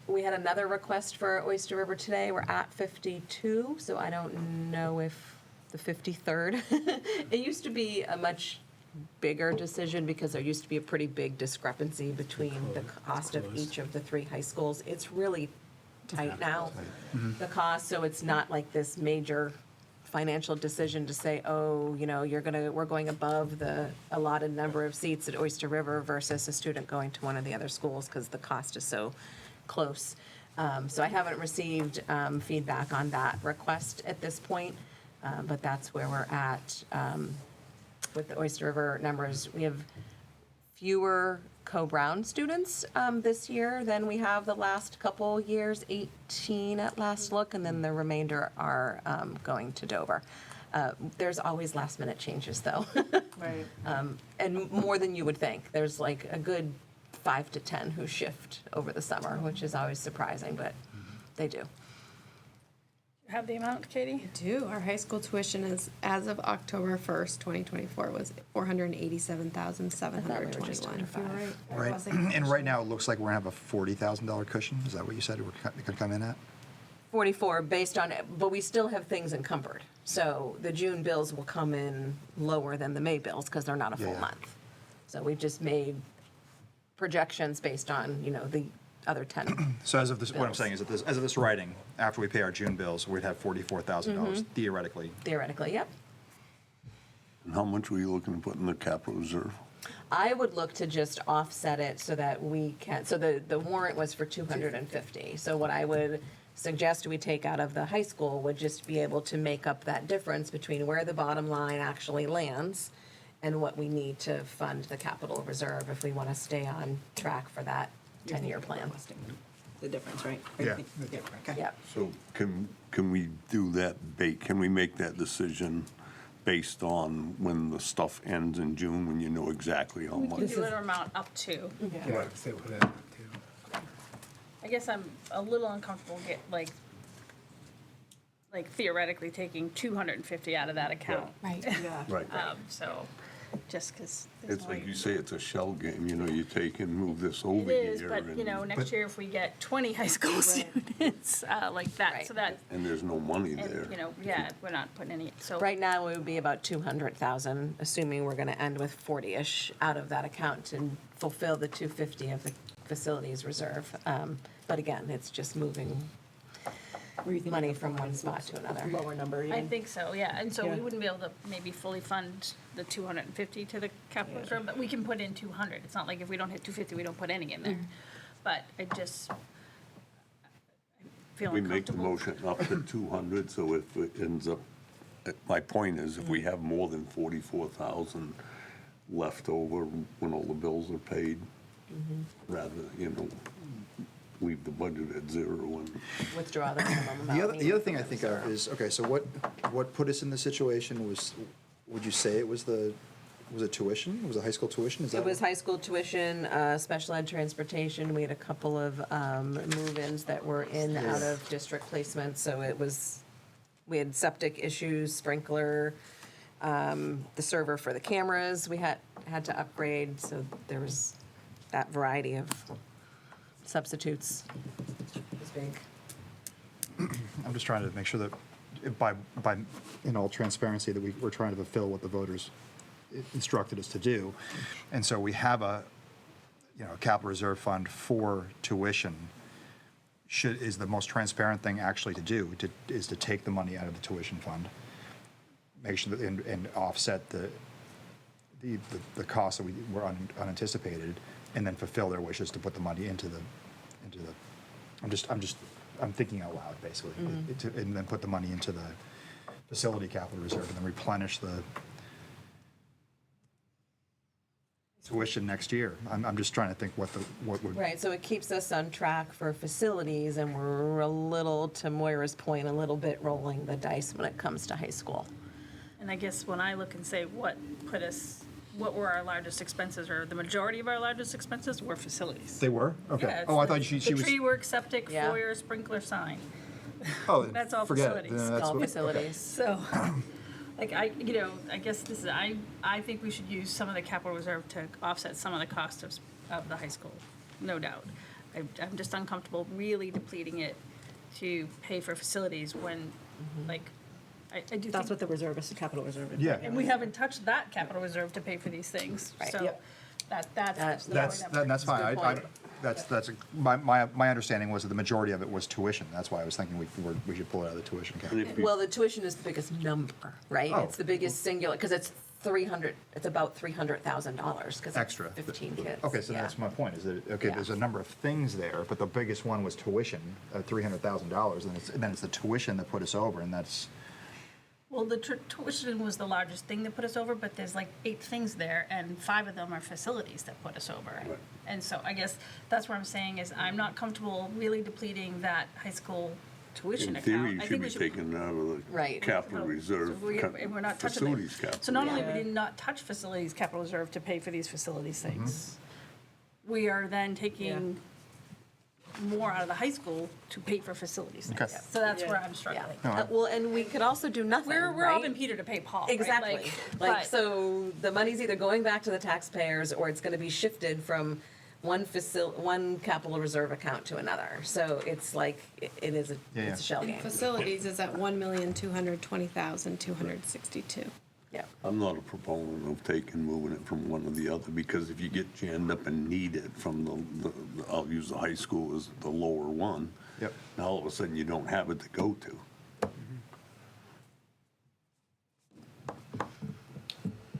We had another request for Oyster River today. We're at 52, so I don't know if the 53rd. It used to be a much bigger decision because there used to be a pretty big discrepancy between the cost of each of the 3 high schools. It's really tight now, the cost, so it's not like this major financial decision to say, oh, you know, we're going above the allotted number of seats at Oyster River versus a student going to one of the other schools because the cost is so close. So I haven't received feedback on that request at this point, but that's where we're at with the Oyster River numbers. We have fewer Co-Brown students this year than we have the last couple years, 18 at last look, and then the remainder are going to Dover. There's always last-minute changes, though. Right. And more than you would think. There's like a good 5 to 10 who shift over the summer, which is always surprising, but they do. Have the amount, Katie? Do. Our high school tuition is, as of October 1st, 2024, was $487,721. Right, and right now, it looks like we're gonna have a $40,000 cushion, is that what you said it could come in at? 44 based on it, but we still have things encumbered. So the June bills will come in lower than the May bills because they're not a full Yeah. month. So we just made projections based on, you know, the other 10. So as of this, what I'm Bills. saying is that as of this writing, after we pay our June bills, we'd have $44,000 theoretically. Theoretically, yep. And how much were you looking to put in the capital reserve? I would look to just offset it so that we can, so the warrant was for 250. So what I would suggest we take out of the high school would just be able to make up that difference between where the bottom line actually lands and what we need to fund the capital reserve if we want to stay on track for that 10-year plan. The difference, right? Yeah. Okay. Yep. So can we do that, can we make that decision based on when the stuff ends in June, when you know exactly how We can much? do an amount up to. Yeah, say what it up to. I guess I'm a little uncomfortable like theoretically taking 250 out of that account. Right. Yeah. Right. So, just because. It's like you say, it's a shell game, you know, you take and move this over It here. is, but, you know, and- next year if we get 20 high school students like that, so that, And there's no money there. and, you know, yeah, we're not putting any, so. Right now, it would be about 200,000, assuming we're going to end with 40-ish out of that account to fulfill the 250 of the facilities reserve. But again, it's just moving Were you thinking money of from one spot to another. Lower number I even? think so, yeah, and so Yeah. we wouldn't be able to maybe fully fund the 250 to the capital reserve, but we can put in 200. It's not like if we don't hit 250, we don't put any in there. But I just, I feel We make the uncomfortable. motion up to 200, so if it ends up, my point is, if we have more than 44,000 left over when all the bills are paid, rather, you know, leave the budget at 0 and Withdraw the minimum amount. The other needed thing I from think reserve. of is, okay, so what put us in this situation was, would you say it was was it tuition? Was it high school tuition? Is that It was what- high school tuition, special ed transportation. We had a couple of move-ins that were in, out of district placements, so it was, we had septic issues, sprinkler, the server for the cameras we had to upgrade, so there was that variety of substitutes. It was big. I'm just trying to make sure that by, in all transparency, that we're trying to fulfill what the voters instructed us to do. And so we have a capital reserve fund for tuition. Is the most transparent thing actually to do, is to take the money out of the tuition fund, make sure that, and offset the costs that were unanticipated, and then fulfill their wishes to put the money into the, I'm thinking out loud, basically. And then put the money into the facility capital reserve, and then replenish the tuition next year. I'm just trying to think what would. Right, so it keeps us on track for facilities, and we're a little, to Moira's point, a little bit rolling the dice when it comes to high school. And I guess when I look and say what were our largest expenses, or the majority of our largest expenses were facilities. They were? Okay. Yeah, Oh, I it's thought she the was. tree work, septic, Yeah. foyer, sprinkler, sign. Oh, That's all forget it. facilities. That's All what- facilities. So, like, I guess this is, I think we should use some of the capital reserve to offset some of the cost of the high school, no doubt. I'm just uncomfortable really depleting it to pay for facilities when, like, I do That's think, what the reserve is, the capital reserve. is. Yeah. and we haven't touched that capital reserve to pay for these things. Right. So, Yep. that's the That's point I'm that's That's a fine. good I, point. my understanding was that the majority of it was tuition. That's why I was thinking we should pull it out of the tuition And account. if we- Well, the tuition is the biggest number, right? Oh. It's the biggest singular, because it's about $300,000, because it's Extra. 15 kids. Okay, so Yeah. that's my point, is that, okay, Yeah. there's a number of things there, but the biggest one was tuition, $300,000, and then it's the tuition that put us over, and that's, Well, the tuition was the largest thing that put us over, but there's like 8 things there, and 5 of them are facilities that put us over. And so I guess that's what I'm saying is I'm not comfortable really depleting that high school tuition In account. theory, I you think should we be taken out of the Right. capital reserve, So and we're not touching it. facilities capital. So not only Yeah. we did not touch facilities capital reserve to pay for these facilities things, we are then taking more out of the high school to pay for facilities things. Okay. So that's where I'm Yeah. struggling. Well, and we could also do nothing, We're right? robbing Peter to pay Paul, right? Exactly. Like, but- so the money's either going back to the taxpayers, or it's gonna be shifted from one capital reserve account to another. So it's like, it is Yeah, it's a shell game. Facilities is at 1,220,262. Yeah. I'm not a proponent of moving it from one to the other, because if you get jammed up and need it from I'll use the high school as the lower one. Yep. Now all of a sudden you don't have it to go to.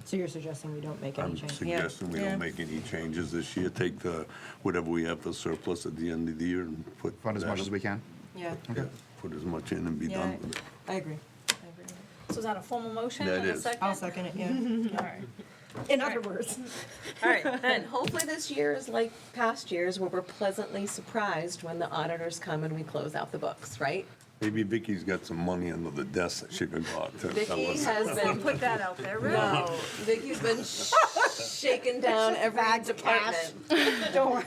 So you're suggesting we don't make any I'm change? suggesting we Yeah. don't make any changes this year, take whatever we have for surplus at the end of the year and put. fund as much that- as we can. Yeah. Yeah, put as much in and be done with it. I agree. So is that a formal motion That and a is. second? I'll second it, yeah. All right. In other words. All right, And then, hopefully this year is like past years, where we're pleasantly surprised when the auditors come and we close out the books, right? Maybe Vicky's got some money under the desk that she could go out to. tell Vicky us. has been, put that out there, really. no, Vicky's been shaking down every department. Don't worry.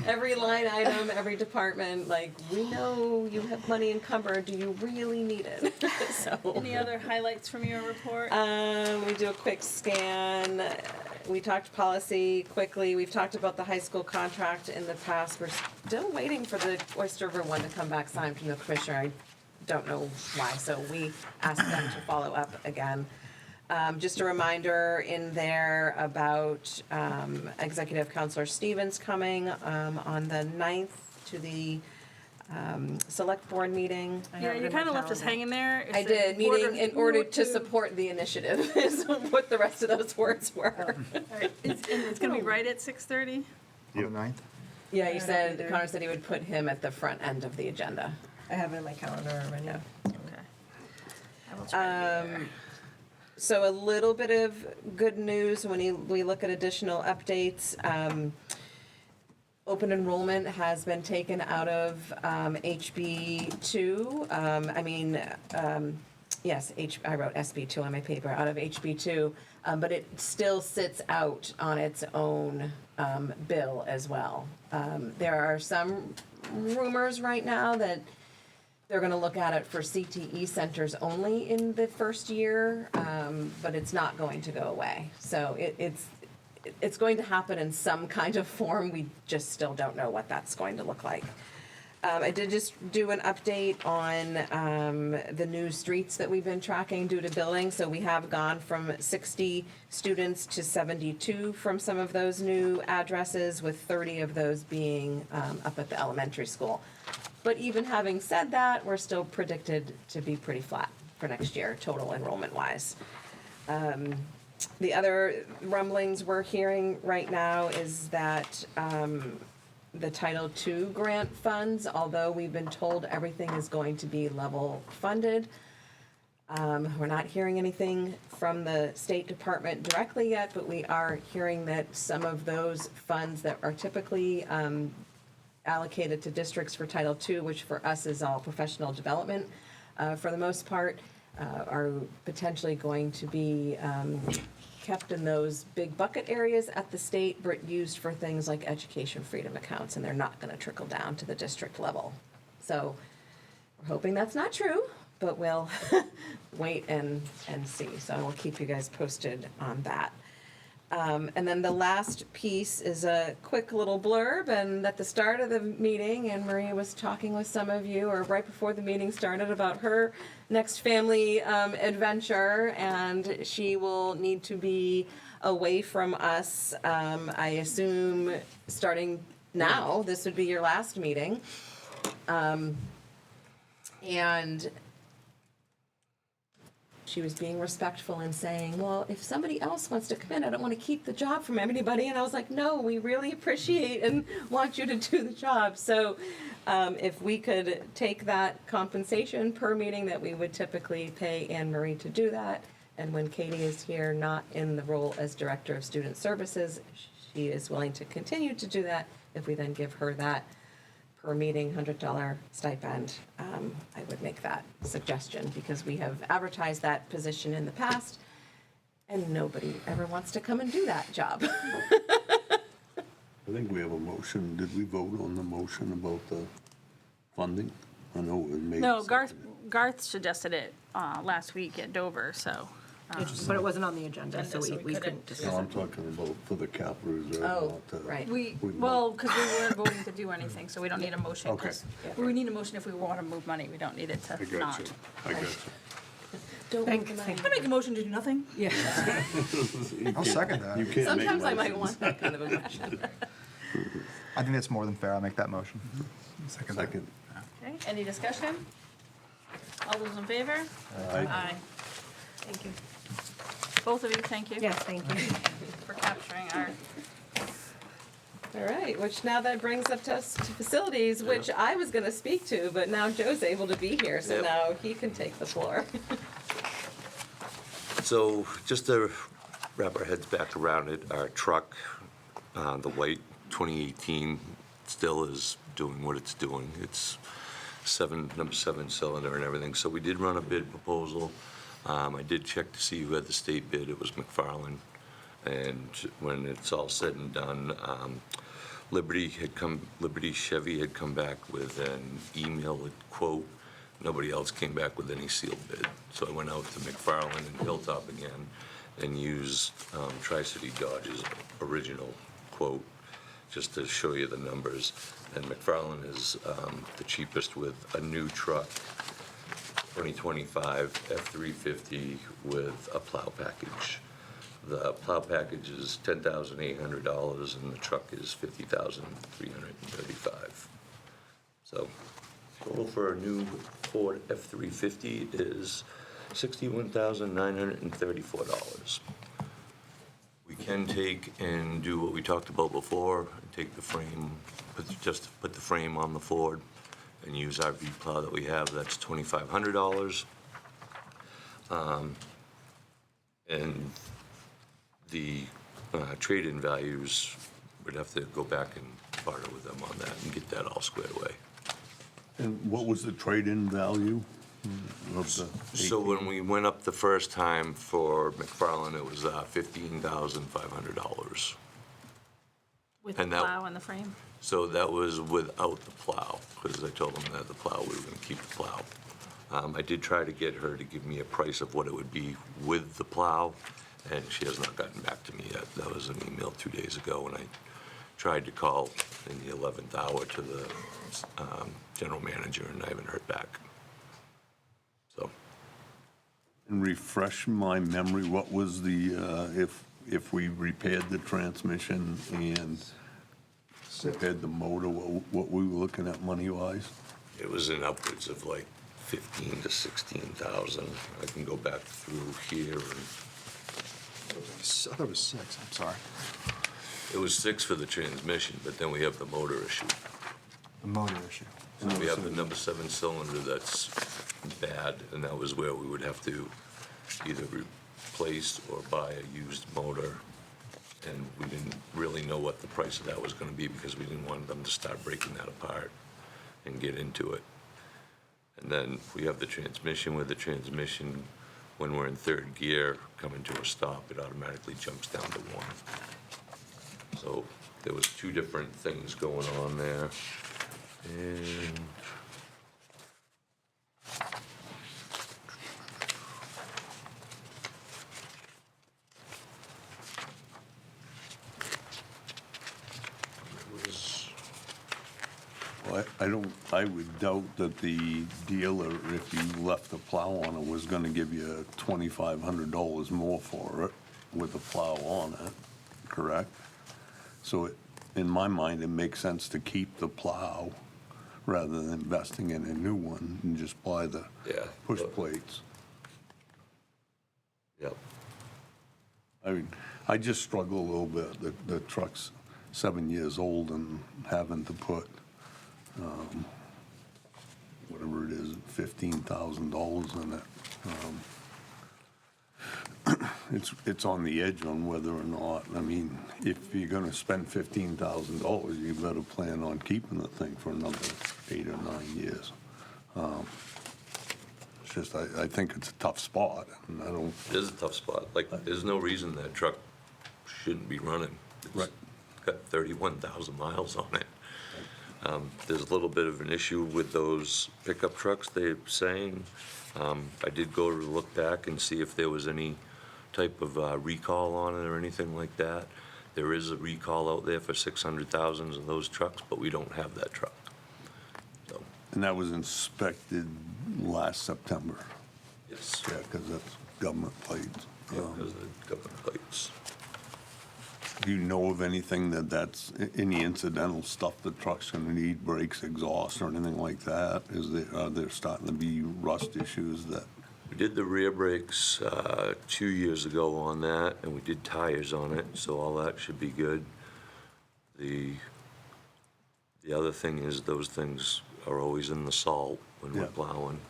Every line item, every department, like, we know you have money encumbered, do you really need it? So, Any other highlights from your report? we do a quick scan. We talked policy quickly. We've talked about the high school contract in the past. We're still waiting for the Oyster River one to come back signed from the commissioner. I don't know why, so we asked them to follow up again. Just a reminder in there about Executive Counselor Stevens coming on the 9th to the Select Board meeting. I Yeah, have it you in my kind of left us calendar. hanging there. It's I a did, board meeting in order review to support the initiative, is what the rest of those words were. All right, and it's gonna be right at 6:30? On the 9th? Yeah, you said, Connor said he would put him at the front end of the agenda. I have it in my calendar already. Yeah. Okay. I will try to be there. So a little bit of good news when we look at additional updates. Open enrollment has been taken out of HB2. Yes, I wrote SB2 on my paper, out of HB2, but it still sits out on its own bill as well. There are some rumors right now that they're gonna look at it for CTE centers only in the first year, but it's not going to go away. So it's going to happen in some kind of form, we just still don't know what that's going to look like. I did just do an update on the new streets that we've been tracking due to billing. So we have gone from 60 students to 72 from some of those new addresses, with 30 of those being up at the elementary school. But even having said that, we're still predicted to be pretty flat for next year, total enrollment-wise. The other rumblings we're hearing right now is that the Title II grant funds, although we've been told everything is going to be level funded, we're not hearing anything from the State Department directly yet, but we are hearing that some of those funds that are typically allocated to districts for Title II, which for us is all professional development for the most part, are potentially going to be kept in those big bucket areas at the state, but used for things like education freedom accounts, and they're not going to trickle down to the district level. So we're hoping that's not true, but we'll wait and see. So I will keep you guys posted on that. And then the last piece is a quick little blurb, and at the start of the meeting, Anne Marie was talking with some of you, or right before the meeting started, about her next family adventure, and she will need to be away from us, I assume, starting now. This would be your last meeting. And she was being respectful and saying, well, if somebody else wants to come in, I don't want to keep the job from anybody. And I was like, no, we really appreciate and want you to do the job. So if we could take that compensation per meeting that we would typically pay Anne Marie to do that, and when Katie is here, not in the role as Director of Student Services, she is willing to continue to do that. If we then give her that per meeting $100 stipend, I would make that suggestion, because we have advertised that position in the past and nobody ever wants to come and do that job. I think we have a motion. Did we vote on the motion about the funding? I know we made. No, Garth suggested it last week at Dover, so. But it wasn't on the agenda, so we couldn't No, discuss I'm it. talking about for the capital reserve. Oh, not, right. Well, because we weren't voting to do anything, so we don't need a motion. 'Cause Okay. We need a motion if we want to move money. We don't need it I to got not. you. I got you. Don't Thank- move the money. I make a motion to do nothing. Yeah. I'll second that. You can't make Sometimes I might motions. want that kind of a motion. I think that's more than fair. I'll make that motion. Second. that. Second. Okay, any discussion? All those in favor? Aye. Thank you. Both of you, thank you. Yes, thank you. For capturing our, All right, which now that brings up to us to facilities, which I was going to speak to, but now Joe's able to be here, so Yep. now he can take the floor. So just to wrap our heads back around it, our truck, the white 2018, still is doing what it's doing. It's number 7 cylinder and everything. So we did run a bid proposal. I did check to see who had the state bid. It was McFarland. And when it's all said and done, Liberty Chevy had come back with an email quote. Nobody else came back with any sealed bid. So I went out to McFarland and Hilltop again and used Tri-City Dodge's original quote just to show you the numbers. And McFarland is the cheapest with a new truck, 2025 F-350 with a plow package. The plow package is $10,800 and the truck is $50,335. So total for a new Ford F-350 is $61,934. We can take and do what we talked about before, take the frame, put the frame on the Ford and use our V-plow that we have, that's $2,500. And the trade-in values, we'd have to go back and barter with them on that and get that all squared away. And what was the trade-in value of the? So 18? when we went up the first time for McFarland, it was $15,500. with the And that- plow and the frame. So that was without the plow, because I told them that the plow, we were gonna keep the plow. I did try to get her to give me a price of what it would be with the plow, and she has not gotten back to me yet. That was an email 2 days ago, and I tried to call in the 11th hour to the general manager, and I haven't heard back. So, And refresh my memory, what was the, if we repaired the transmission and repaired the motor, what we were looking at money-wise? it was in upwards of like 15 to 16,000. I can go back through here, and I thought it was 6, I'm sorry. it was 6 for the transmission, but then we have the motor issue. The motor issue. So we have the number 7 cylinder that's bad, and that was where we would have to either replace or buy a used motor. And we didn't really know what the price of that was gonna be because we didn't want them to start breaking that apart and get into it. And then we have the transmission, where the transmission, when we're in third gear, coming to a stop, it automatically jumps down to 1. So there was 2 different things going on there. And it was, Well, I would doubt that the dealer, if you left the plow on it, was gonna give you $2,500 more for it with the plow on it, correct? So in my mind, it makes sense to keep the plow rather than investing in a new one and just buy the Yeah. push plates. yep. I mean, I just struggle a little bit. The truck's 7 years old and having to put, whatever it is, $15,000 in it. It's on the edge on whether or not, I mean, if you're gonna spend $15,000, you better plan on keeping the thing for another 8 or 9 years. It's just, I think it's a tough spot, and I don't. It is a tough spot. Like, there's no reason that truck shouldn't be running. Right. It's got 31,000 miles on it. There's a little bit of an issue with those pickup trucks, they're saying. I did go to look back and see if there was any type of recall on it or anything like that. There is a recall out there for 600,000 of those trucks, but we don't have that truck. So, And that was inspected last September. yes. Yeah, because that's government plates. Yeah, because of the government plates. Do you know of anything that's any incidental stuff the truck's gonna need, brakes, exhaust, or anything like that? Are there starting to be rust issues that? We did the rear brakes 2 years ago on that, and we did tires on it, so all that should be good. The other thing is those things are always in the salt when we're Yeah. plowing.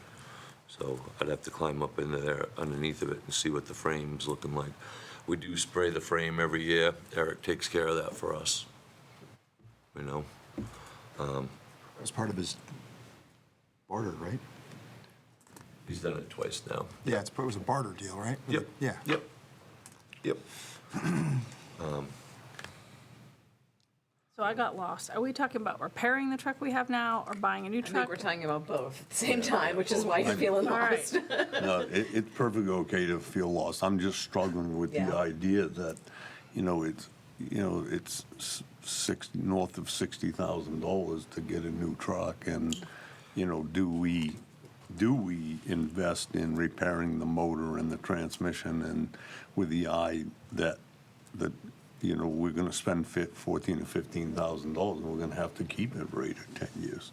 So I'd have to climb up into there underneath of it and see what the frame's looking like. We do spray the frame every year. Eric takes care of that for us. You know? As part of his barter, right? He's done it twice now. Yeah, it was a barter deal, right? Yep. Yeah. Yep. Yep. So I got lost. Are we talking about repairing the truck we have now or buying a new I think truck? we're talking about both at the same time, which is why you're feeling All right. lost. No, it's perfectly okay to feel lost. I'm just struggling with the Yeah. idea that, it's north of $60,000 to get a new truck, and, do we invest in repairing the motor and the transmission, and with the eye that we're gonna spend $14,000 or $15,000, and we're gonna have to keep it for 8 or 10 years.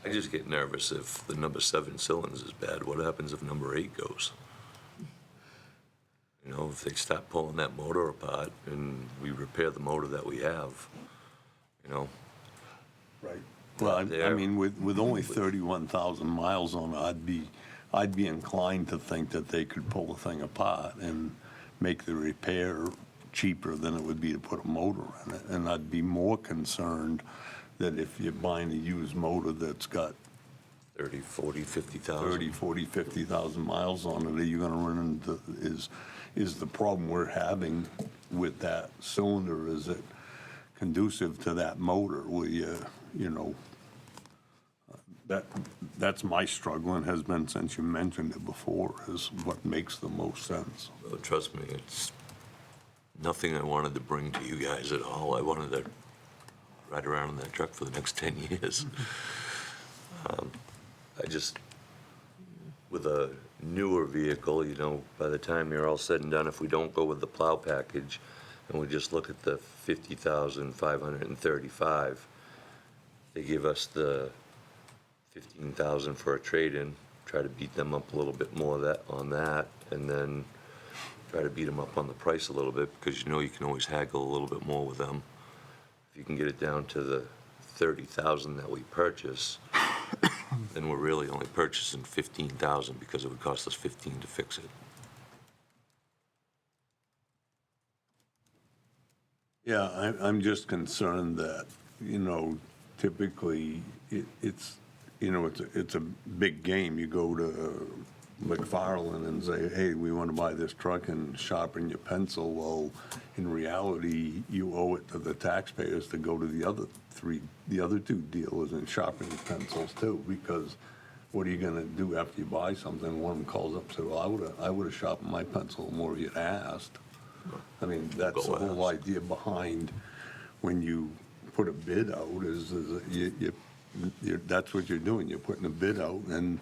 I just get nervous if the number 7 cylinders is bad. What happens if number 8 goes? If they start pulling that motor apart and we repair the motor that we have, Right. Well, I There. mean, with only 31,000 miles on it, I'd be inclined to think that they could pull the thing apart and make the repair cheaper than it would be to put a motor in it. And I'd be more concerned that if you're buying a used motor that's got 30, 40, 50,000. 30, 40, 50,000 miles on it, are you gonna run into, is the problem we're having with that cylinder, is it conducive to that motor? Will that's my struggle, and has been since you mentioned it before, is what makes the most sense. Oh, trust me, it's nothing I wanted to bring to you guys at all. I wanted to ride around in that truck for the next 10 years. I just, with a newer vehicle, you know, by the time you're all said and done, if we don't go with the plow package and we just look at the 50,535, they give us the 15,000 for a trade-in, try to beat them up a little bit more on that, and then try to beat them up on the price a little bit, because you know you can always haggle a little bit more with them. If you can get it down to the 30,000 that we purchase, then we're really only purchasing 15,000 because it would cost us 15 to fix it. Yeah, I'm just concerned that, you know, typically it's, you know, it's a big game. You go to McFarland and say, hey, we want to buy this truck and sharpen your pencil. Well, in reality, you owe it to the taxpayers to go to the other two dealers and sharpen your pencils too, because what are you gonna do after you buy something? One of them calls up and says, well, I would have sharpened my pencil more if you'd asked. I mean, that's the whole idea behind when you put a bid out is that's what you're doing. You're putting a bid out and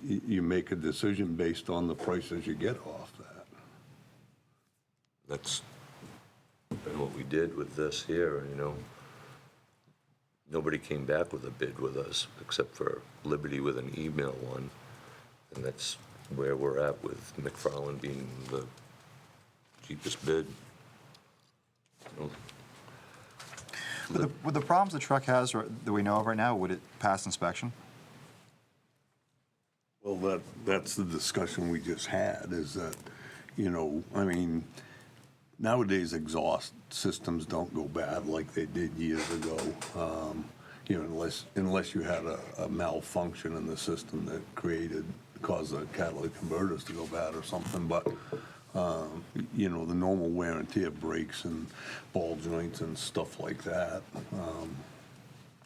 you make a decision based on the prices you get off that. That's been what we did with this here, you know. Nobody came back with a bid with us, except for Liberty with an email one. And that's where we're at with McFarland being the cheapest bid. So, With the problems the truck has that we know of right now, would it pass inspection? Well, that's the discussion we just had, is that, you know, I mean, nowadays exhaust systems don't go bad like they did years ago. You know, unless you had a malfunction in the system that caused the catalytic converters to go bad or something. But you know, the normal wear and tear brakes and ball joints and stuff like that.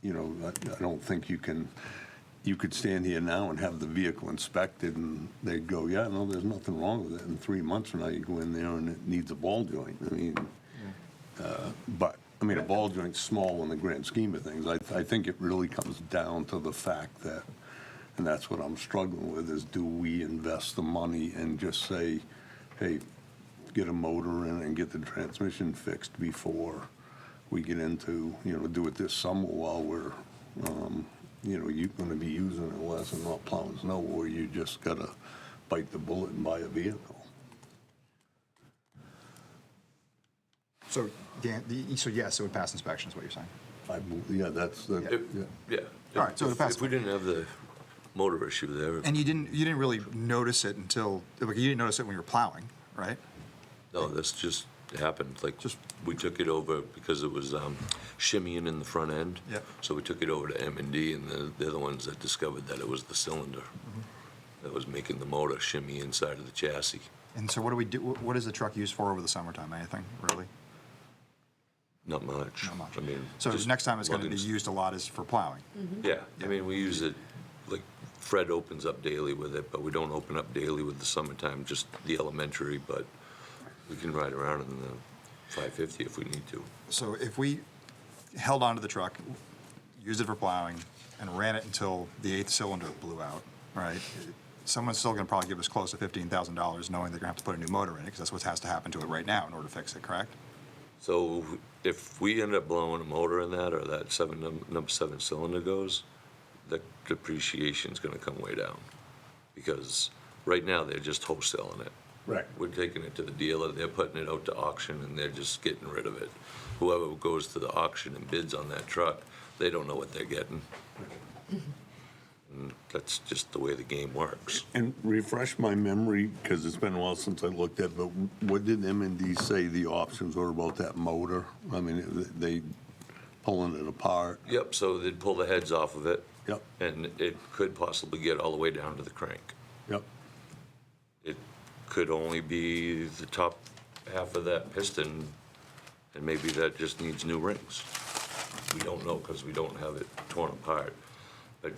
You know, I don't think you could stand here now and have the vehicle inspected and they'd go, yeah, no, there's nothing wrong with it. And 3 months from now, you go in there and it needs a ball joint. I mean, but, I mean, a ball joint's small in the grand scheme of things. I think it really comes down to the fact that, and that's what I'm struggling with, is do we invest the money and just say, hey, get a motor in and get the transmission fixed before we get into, you know, do it this summer while we're, you know, you're going to be using it less and not plowing snow, or you just got to bite the bullet and buy a vehicle. So, Dan, so yes, it would pass inspection is what you're saying? Yeah, that's the, yeah. All right, so it passed. If we didn't have the motor issue there. And you didn't really notice it until, like, you didn't notice it when you were plowing, right? No, this just happened, like, we took it over because it was shimmying in the front end. Yep. So we took it over to M&D, and they're the ones that discovered that it was the cylinder that was making the motor shimmy inside of the chassis. And so what do we do, what is the truck used for over the summertime, anything, really? Not much. Not much. I mean, So just next time it's going to be lugging- used a lot is for plowing? Yeah, I mean, we use it, like, Fred opens up daily with it, but we don't open up daily with the summertime, just the elementary, but we can ride around in the 550 if we need to. So if we held onto the truck, used it for plowing, and ran it until the 8th cylinder blew out, right? Someone's still going to probably give us close to $15,000 knowing they're going to have to put a new motor in it, because that's what has to happen to it right now in order to fix it, correct? So if we end up blowing a motor in that, or that number 7 cylinder goes, the depreciation's gonna come way down. Because right now, they're just wholesaling it. right. We're taking it to the dealer, they're putting it out to auction, and they're just getting rid of it. Whoever goes to the auction and bids on that truck, they don't know what they're getting. And that's just the way the game works. And refresh my memory, because it's been a while since I looked at, but what did M&D say the options were about that motor? I mean, they pulling it apart. Yep, so they'd pull the heads off of it. Yep. And it could possibly get all the way down to the crank. Yep. It could only be the top half of that piston, and maybe that just needs new rings. We don't know, because we don't have it torn apart. But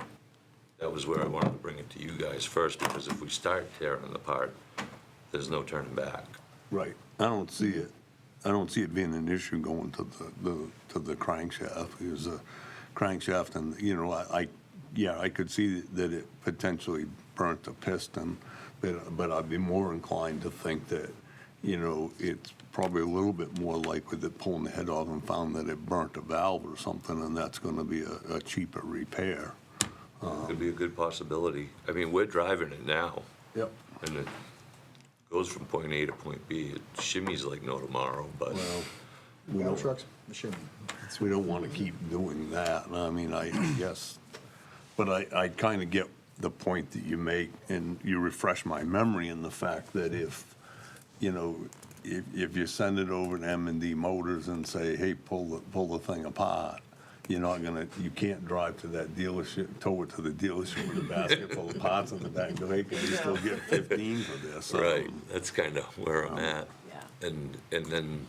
that was where I wanted to bring it to you guys first, because if we start tearing it apart, there's no turning back. Right. I don't see it. I don't see it being an issue going to the crankshaft, because the crankshaft and, you know, I could see that it potentially burnt the piston, but I'd be more inclined to think that, you know, it's probably a little bit more likely that pulling the head off and found that it burnt a valve or something, and that's gonna be a cheaper repair. Could be a good possibility. I mean, we're driving it now, Yep. and it goes from point A to point B. It shimmies like no tomorrow, but Well, we Battle don't, trucks, machine. we don't wanna keep doing that, I mean, I guess, but I kinda get the point that you make, and you refresh my memory in the fact that if, you know, if you send it over to M&D Motors and say, hey, pull the thing apart, you can't drive to that dealership, tow it to the dealership with a basket full of parts in the back and go, hey, can we still get 15 for this? right, that's kind of where I'm at. Yeah. And then,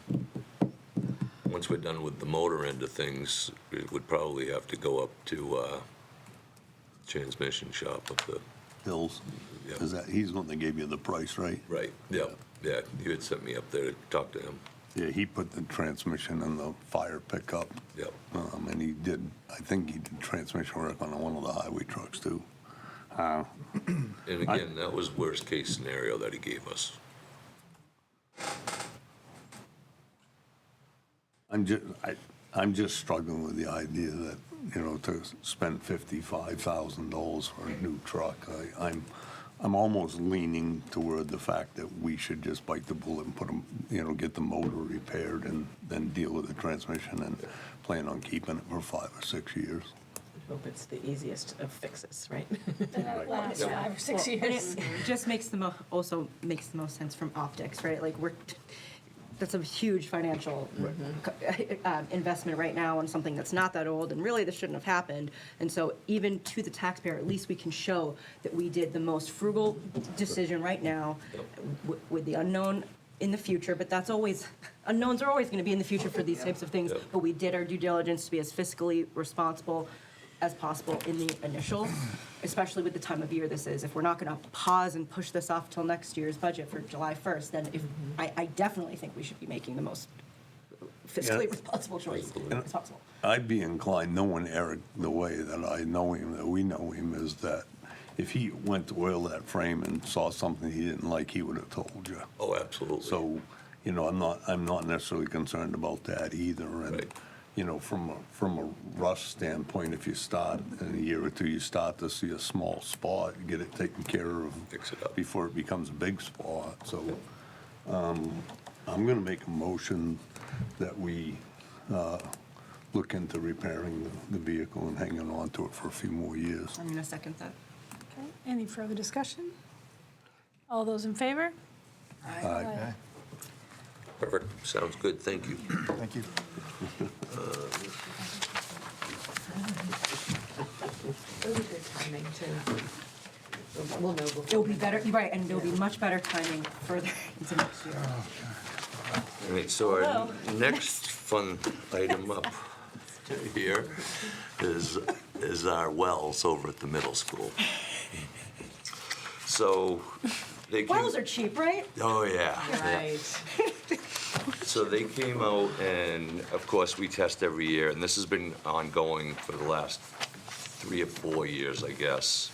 once we're done with the motor end of things, it would probably have to go up to transmission shop up the, Hills, Yeah. is that, he's the one that gave you the price, right? right, yeah, you had sent me up there to talk to him, Yeah, he put the transmission in the fire pickup. yep. And he did, I think he did transmission work on one of the highway trucks too. And again, that was worst-case scenario that he gave us. I'm just struggling with the idea that, you know, to spend $55,000 for a new truck. I'm almost leaning toward the fact that we should just bite the bullet and put them, you know, get the motor repaired and then deal with the transmission and plan on keeping it for 5 or 6 years. Hope it's the easiest of fixes, right? Last 5 or 6 And years. it just makes also makes the most sense from optics, right? Like that's a huge financial investment right now on something that's not that old, and really this shouldn't have happened. And so even to the taxpayer, at least we can show that we did the most frugal decision right now with the unknown in the future, but that's always, unknowns are always going to be in the future for these types of things, Yep. but we did our due diligence to be as fiscally responsible as possible in the initial, especially with the time of year this is. If we're not going to pause and push this off till next year's budget for July 1st, then I definitely think we should be making the most fiscally Yeah. responsible choice as possible. I'd be inclined, knowing Eric the way that I know him, that we know him, is that if he went to oil that frame and saw something he didn't like, he would have told you. Oh, absolutely. So, you know, I'm not necessarily concerned about that either. And, Right. you know, from a rust standpoint, if you start in a year or two, you start to see a small spot, you get it taken care of. Fix it up. Before it becomes a big spot. So, I'm gonna make a motion that we, look into repairing the vehicle and hanging on to it for a few more years. I'm going to second that. Okay, any further discussion? All those in favor? Aye. Perfect, sounds good, thank you. Thank you. It'll be good timing too. We'll know before. It'll be better, you're right, and it'll be much better timing further into next year. All right, so our next fun item up here is our wells over at the middle school. So they came. Wells are cheap, right? Oh, yeah. Right. So they came out, and of course, we test every year, and this has been ongoing for the last 3 or 4 years, I guess.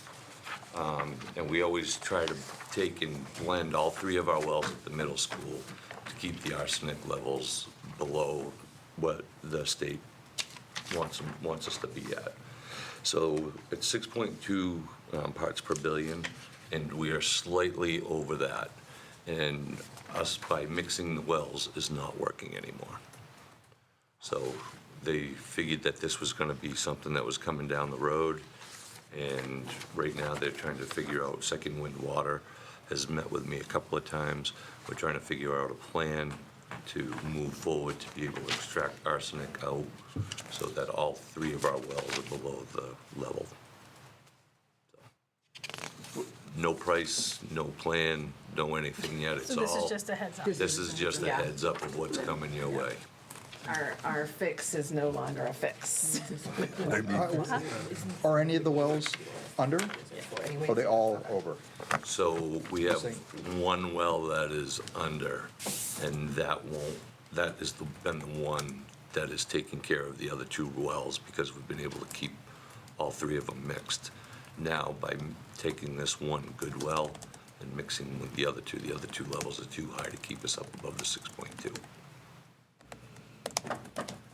And we always try to take and blend all 3 of our wells at the middle school to keep the arsenic levels below what the state wants us to be at. So it's 6.2 parts per billion, and we are slightly over that. And us, by mixing the wells, is not working anymore. So they figured that this was gonna be something that was coming down the road, and right now they're trying to figure out, Second Wind Water has met with me a couple of times. We're trying to figure out a plan to move forward to be able to extract arsenic out so that all 3 of our wells are below the level. No price, no plan, no anything yet, it's So this is all, just a heads up. this is just a Yeah. heads up of what's coming your way. Our fix is no longer a fix. Are any of the wells under? Or are they all over? So we have one well that is under, and that won't that has been the one that is taking care of the other two wells because we've been able to keep all three of them mixed. Now, by taking this one good well and mixing with the other two levels are too high to keep us up above the 6.2.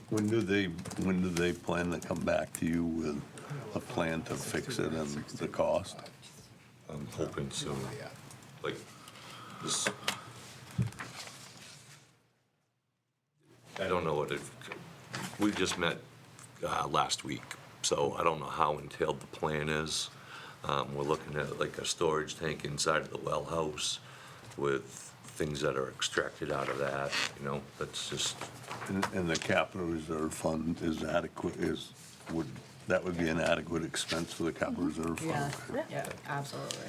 When do they plan to come back to you with a plan to fix it and the cost? I'm hoping soon. Like, this, I don't know what it, we just met last week, so I don't know how entailed the plan is. We're looking at like a storage tank inside of the well house with things that are extracted out of that, you know, that's just, And the capital reserve fund is adequate, that would be an adequate expense for the capital reserve fund? Yeah, Okay. yeah, absolutely.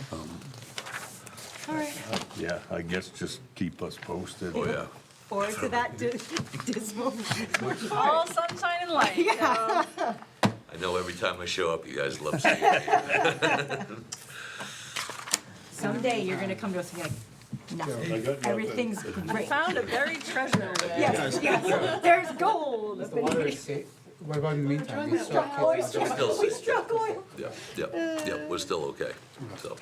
All right. Yeah, I guess just keep us posted. oh yeah. Or to that dismal. All sunshine and light. So. I know every time I show up, you guys love seeing me. Someday you're gonna come to us and be like, nothing, everything's I great. found a buried treasure. Yes, yes, there's gold. Is the water safe? What about in the meantime? You still keep- We're still We safe. struck oil. Yep, we're still okay, so.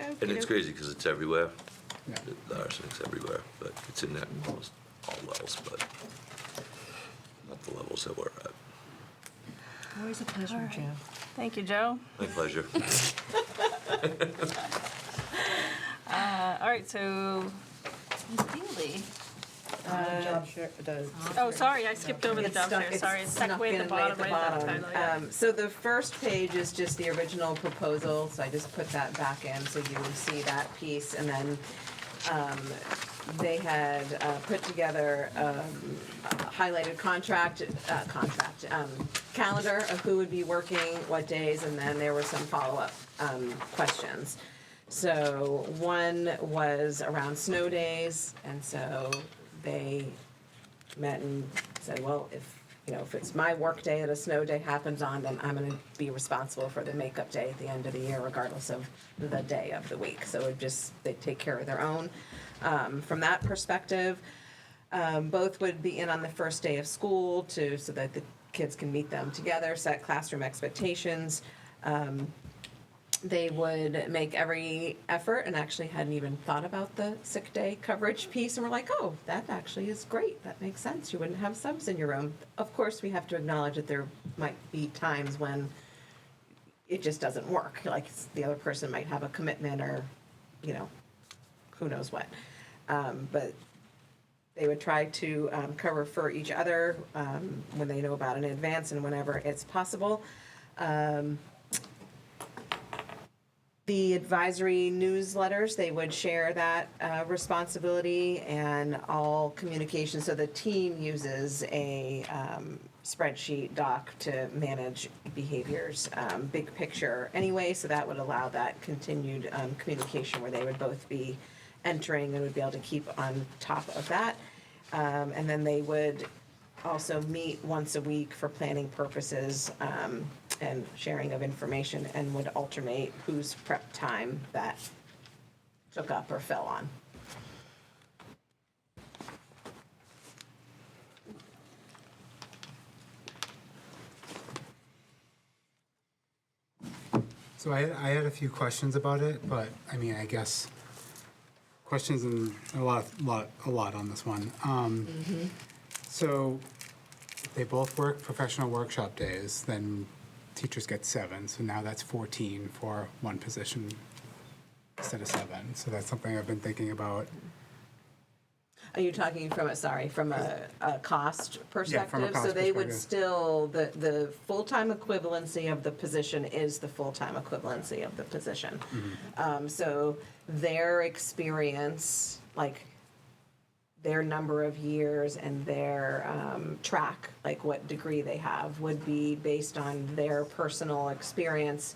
And it's crazy because it's everywhere. Yeah. The arsenic's everywhere, but it's in that almost all wells, but not the levels that we're at. Always a pleasure, Joe. Thank you, Joe. My pleasure. All right, so Ms. Bealey. Job share, Oh, sorry, I skipped over the It's job stuck- share. it's Sorry, it's snuck stuck way in at the way bottom, right at the bottom. title. Yeah. So the first page is just the original proposal, so I just put that back in, so you would see that piece, and then they had put together a highlighted calendar of who would be working, what days, and then there were some follow-up questions. So one was around snow days, and so they met and said, well, if it's my work day that a snow day happens on, then I'm gonna be responsible for the makeup day at the end of the year, regardless of the day of the week. So they take care of their own. From that perspective, both would be in on the first day of school so that the kids can meet them together, set classroom expectations. They would make every effort, and actually hadn't even thought about the sick day coverage piece, and we're like, oh, that actually is great, that makes sense, you wouldn't have subs in your room. Of course, we have to acknowledge that there might be times when it just doesn't work, like the other person might have a commitment or, who knows what. But they would try to cover for each other when they know about it in advance and whenever it's possible. The advisory newsletters, they would share that responsibility and all communication. So the team uses a spreadsheet doc to manage behaviors, big picture anyway, so that would allow that continued communication where they would both be entering and would be able to keep on top of that. And then they would also meet once a week for planning purposes and sharing of information, and would alternate whose prep time that took up or fell on. So I had a few questions about it, but I mean, I guess questions and a lot on this one. So if they both work professional workshop days, then teachers get 7, so now that's 14 for one position instead of 7. So that's something I've been thinking about. Are you talking from a cost perspective? from a cost So they would perspective. still, the full-time equivalency of the position is the full-time equivalency of the position. So their experience, like their number of years and their track, like what degree they have, would be based on their personal experience.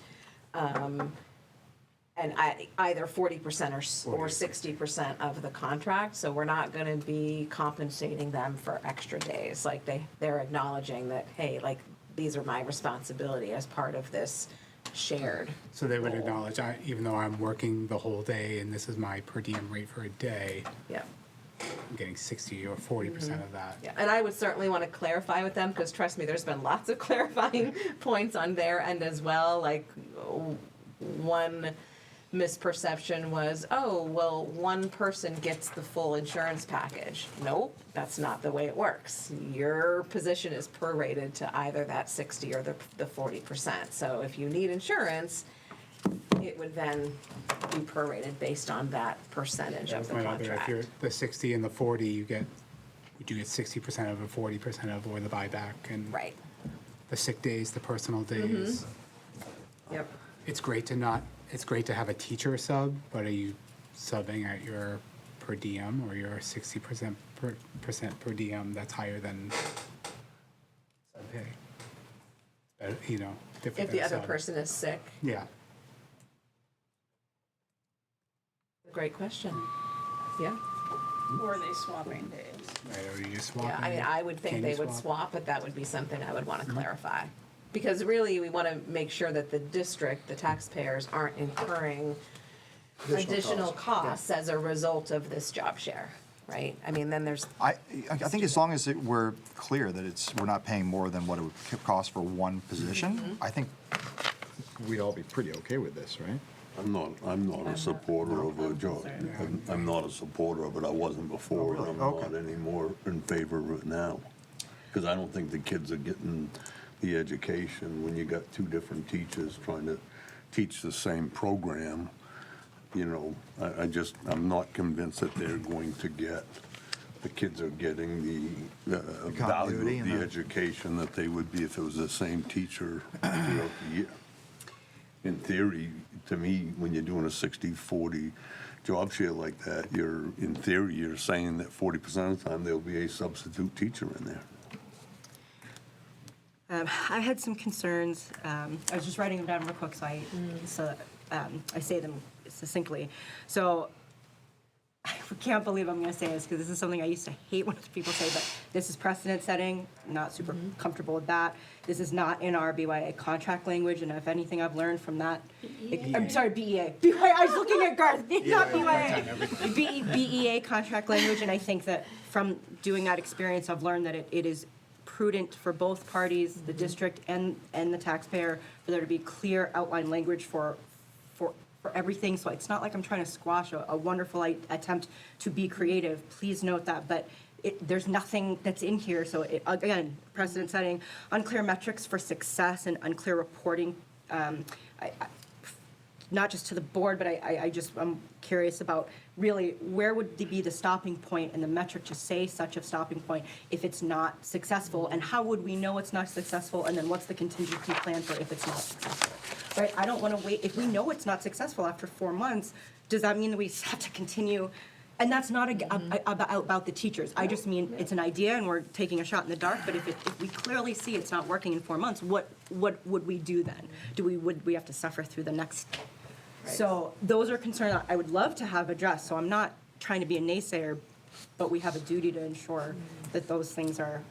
And either 40% or 60% of the contract, so we're not gonna be compensating them for extra days. Like they're acknowledging that, hey, like, these are my responsibility as part of this shared. So they would acknowledge, even though I'm working the whole day and this is my per diem rate for a day, Yeah. I'm getting 60 or 40% of that. Yeah, and I would certainly want to clarify with them, because trust me, there's been lots of clarifying points on their end as well. Like, one misperception was, oh, well, one person gets the full insurance package. Nope, that's not the way it works. Your position is prorated to either that 60 or the 40%. So if you need insurance, it would then be prorated based on that percentage of the Point out there, if you're contract. the 60 and the 40, you get 60% of or 40% of, or the buyback, and Right. the sick days, the personal days. Yep. It's great to have a teacher sub, but are you subbing at your per diem or your 60% per diem that's higher than sub pay? You know, different If the than other sub. person is sick. Yeah. Great question. Yeah. Or are they swapping days? Right, or you just swap. Yeah, I mean, I would think Can they you would swap, but that would be something I would want to clarify. Because really, we want to make sure that the district, the taxpayers, aren't incurring additional costs as a result of this job share, right? I mean, then there's, I think as long as we're clear that we're not paying more than what it would cost for one position, I think we'd all be pretty okay with this, right? I'm not a supporter of a job. I'm not a supporter of it. I wasn't before, and I'm Okay. not anymore in favor of it now. Because I don't think the kids are getting the education when you got two different teachers trying to teach the same program. You know, I'm not convinced that they're going to get, the kids are getting the value continuity of and the the- education that they would be if it was the same teacher throughout the year. In theory, to me, when you're doing a 60-40 job share like that, in theory, you're saying that 40% of the time, there'll be a substitute teacher in there. I had some concerns. I was just writing them down real quick, so I say them succinctly. So I can't believe I'm going to say this, because this is something I used to hate when people say, but this is precedent setting. Not super comfortable with that. This is not in our BYA contract language, and if anything I've learned from that, I'm sorry, BEA. I was looking at Garth, not BYA. BEA contract language, and I think that from doing that experience, I've learned that it is prudent for both parties, the district and the taxpayer, for there to be clear outline language for everything. So it's not like I'm trying to squash a wonderful attempt to be creative. Please note that, but there's nothing that's in here. So again, precedent setting, unclear metrics for success and unclear reporting. Not just to the board, but I'm curious about really where would be the stopping point and the metric to say such a stopping point if it's not successful, and how would we know it's not successful, and then what's the contingency plan for if it's not successful, right? I don't want to wait. If we know it's not successful after 4 months, does that mean that we have to continue? And that's not about the teachers. I just mean it's an idea and we're taking a shot in the dark, but if we clearly see it's not working in 4 months, what would we do then? Would we have to suffer through the next? So those are concerns I would love to have addressed. So I'm not trying to be a naysayer, but we have a duty to ensure that those things are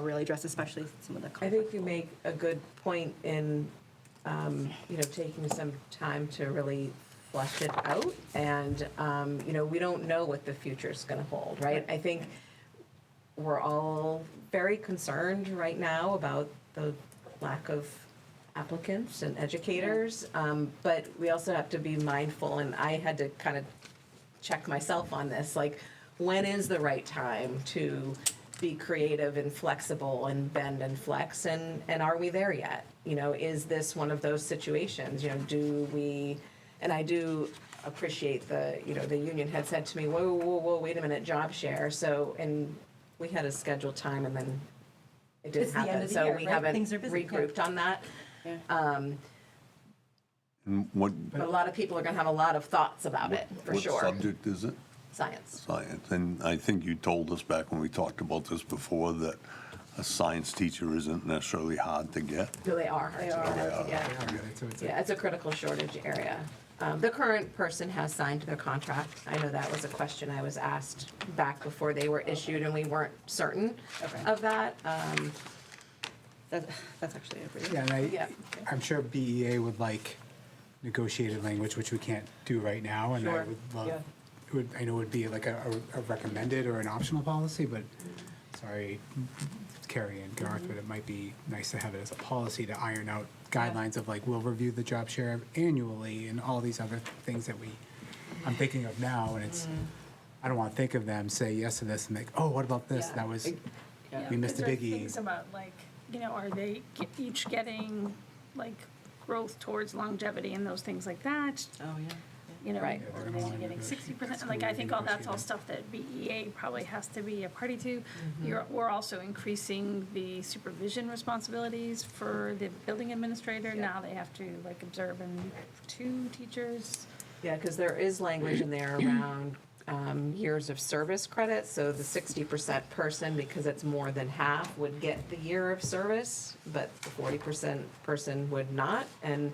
really addressed, especially some of the. I think you make a good point in, taking some time to really flesh it out. And, we don't know what the future's going to hold, right? I think we're all very concerned right now about the lack of applicants and educators, but we also have to be mindful, and I had to kind of check myself on this, like, when is the right time to be creative and flexible and bend and flex, and are we there yet? Is this one of those situations? Do we, and I do appreciate the union had said to me, whoa, wait a minute, job share, so, and we had a scheduled time, and then it didn't It's the end happen, of the so year, we right? haven't Things are busy, yeah. regrouped on that. And what But a lot of people are going to have a lot of thoughts about it, for what sure. subject is it? Science. Science. And I think you told us back when we talked about this before that a science teacher isn't necessarily hard to get. No, they are. Yeah. Yeah, it's a critical shortage area. The current person has signed their contract. I know that was a question I was asked back before they were issued, and we weren't certain of that. That's actually a pretty. Yeah, and Yeah. I'm sure BEA would like negotiated language, which we can't do right now, and I Sure. would love Yeah. I know it would be like a recommended or an optional policy, but, sorry, Carrie and Garth, but it might be nice to have it as a policy to iron out guidelines of like, we'll review the job share annually and all these other things that I'm thinking of now, and it's, I don't want to think of them, say yes to this and like, oh, what about this? Yeah. That was, Yeah, we missed is a there biggie. Things about like, are they each getting like growth towards longevity and those things like that? Oh, yeah. Right. Or are they only getting 60%? Like, I think all that's all stuff that BEA probably has to be a party to. We're also increasing the supervision responsibilities for the building administrator. Now they have to like observe and 2 teachers. Yeah, because there is language in there around years of service credit, so the 60% person, because it's more than half, would get the year of service, but the 40% person would not. And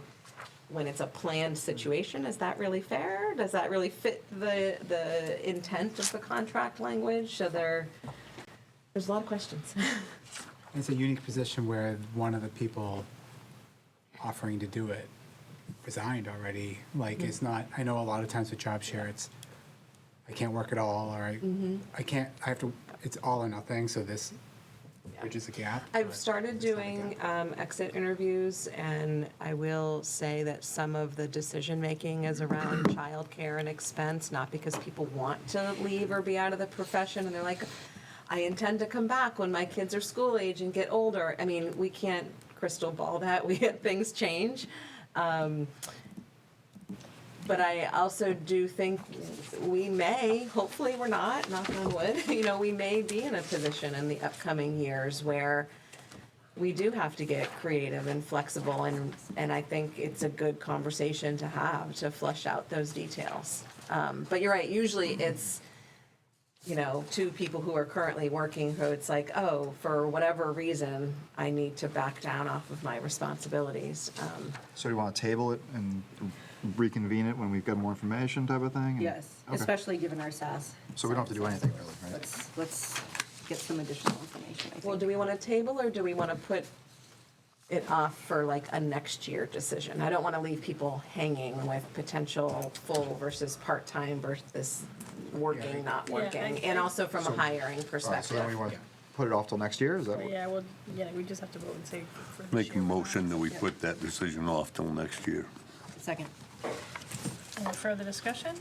when it's a planned situation, is that really fair? Does that really fit the intent of the contract language? So there's a lot of questions. It's a unique position where one of the people offering to do it resigned already. Like, it's not, I know a lot of times with job share, it's, I can't work at all, or I have to, it's all or nothing, so this bridges the gap. I've but started it's not a doing gap. exit interviews, and I will say that some of the decision-making is around childcare and expense, not because people want to leave or be out of the profession, and they're like, I intend to come back when my kids are school age and get older. I mean, we can't crystal ball that, things change. But I also do think we may, hopefully we're not, knock on wood, we may be in a position in the upcoming years where we do have to get creative and flexible, and I think it's a good conversation to have to flesh out those details. But you're right, usually it's, 2 people who are currently working, who it's like, oh, for whatever reason, I need to back down off of my responsibilities. So do you want to table it and reconvene it when we've got more information type of thing? Yes, Okay. especially given our SAS. So we don't have to do anything really, right? Let's get some additional information, I think. Well, do we want to table, or do we want to put it off for like a next year decision? I don't want to leave people hanging with potential full versus part-time versus working, not Yeah, working, and also from a So- hiring All right, so perspective. then we want to put it off till next year, is that But what? yeah, well, we just have to vote and say for this Make a year. motion that we put that decision off till next year. Second. Any further discussion?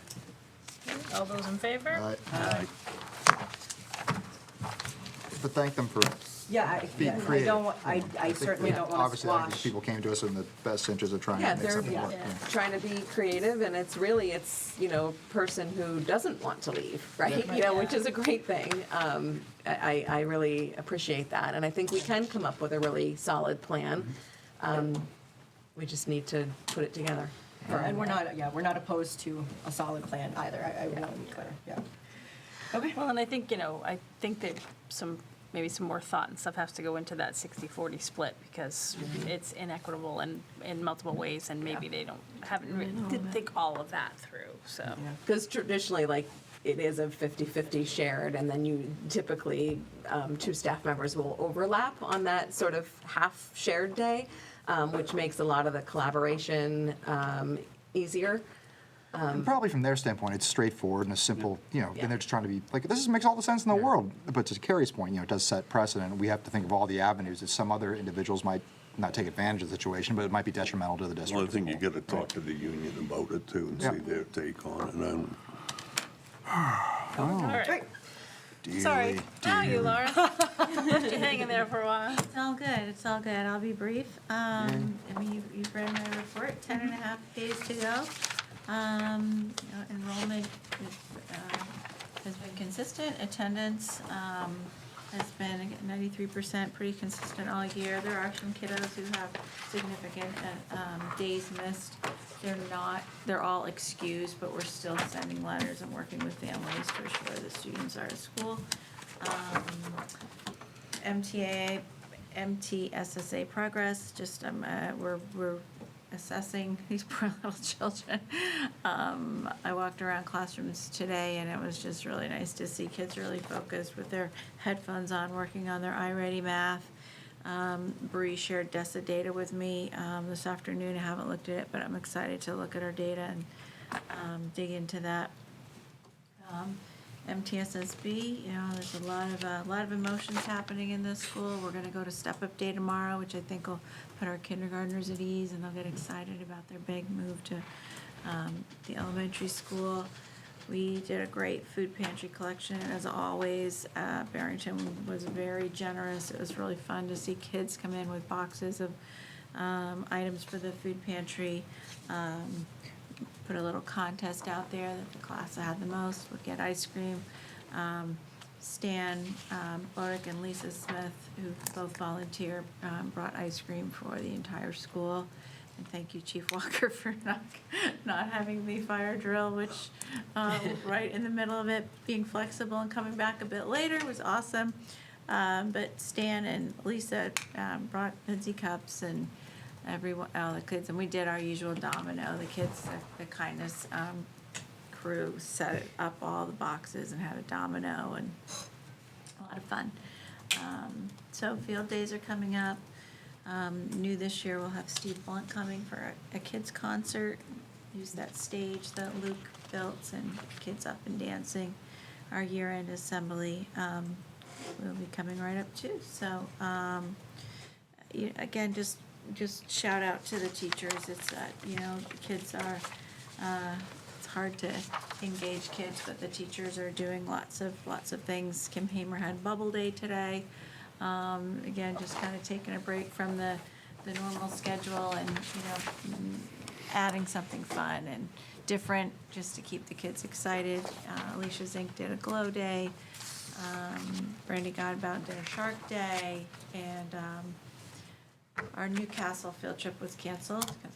All those in favor? Aye. But thank them for Yeah, being I creative. don't, I think, certainly don't want to Obviously, I think these squash. people came to us in the best interest of trying Yeah, to make they're something work. yeah. trying to be creative, and it's person who doesn't want to leave, right? Which is a great thing. I really appreciate that, and I think we can come up with a really solid plan. We just need to put it together. And we're not opposed to a solid plan either, I want to be clear, yeah. Okay. Well, and I think, I think that maybe some more thought and stuff has to go into that 60-40 split, because it's inequitable in multiple ways, and maybe they didn't think all of that through, so. Because traditionally, like, it is a 50-50 shared, and then you typically, 2 staff members will overlap on that sort of half shared day, which makes a lot of the collaboration easier. And probably from their standpoint, it's straightforward and a simple, and they're just trying to be, like, this makes all the sense in the world. But to Carrie's point, it does set precedent. We have to think of all the avenues that some other individuals might not take advantage of the situation, but it might be detrimental to the district. Well, I as a think you whole. got to talk to the union about it too and Yeah. see their take on it. And All right. Sorry, Dearly, now you, dearly. Laura. Left you hanging there for a while. It's all good, it's all good. I'll be brief. You've read my report, 10 and a half days to go. Enrollment has been consistent. Attendance has been 93%, pretty consistent all year. There are some kiddos who have significant days missed. They're all excused, but we're still sending letters and working with families to assure the students are at school. MTSSA progress, just we're assessing these poor little children. I walked around classrooms today, and it was just really nice to see kids really focused with their headphones on, working on their iReady math. Bree shared DESA data with me this afternoon. I haven't looked at it, but I'm excited to look at our data and dig into that. MTSSB, there's a lot of emotions happening in this school. We're gonna go to Step-Up Day tomorrow, which I think will put our kindergartners at ease, and they'll get excited about their big move to the elementary school. We did a great food pantry collection, as always. Barrington was very generous. It was really fun to see kids come in with boxes of items for the food pantry. Put a little contest out there that the class that had the most would get ice cream. Stan Borick and Lisa Smith, who both volunteer, brought ice cream for the entire school. And thank you, Chief Walker, for not having the fire drill, which right in the middle of it, being flexible and coming back a bit later was awesome. But Stan and Lisa brought Lindsay cups and everyone, all the kids, and we did our usual domino. The kids, the kindness crew set up all the boxes and had a domino, and a lot of fun. So field days are coming up. New this year, we'll have Steve Blunt coming for a kids concert. Use that stage that Luke built, and kids up and dancing. Our year-end assembly will be coming right up too. So again, just shout out to the teachers. It's kids are, it's hard to engage kids, but the teachers are doing lots of things. Kim Hamer had Bubble Day today. Again, just kind of taking a break from the normal schedule and, adding something fun and different just to keep the kids excited. Alicia Zink did a Glow Day. Brandy Godbout did a Shark Day. And our Newcastle field trip was canceled because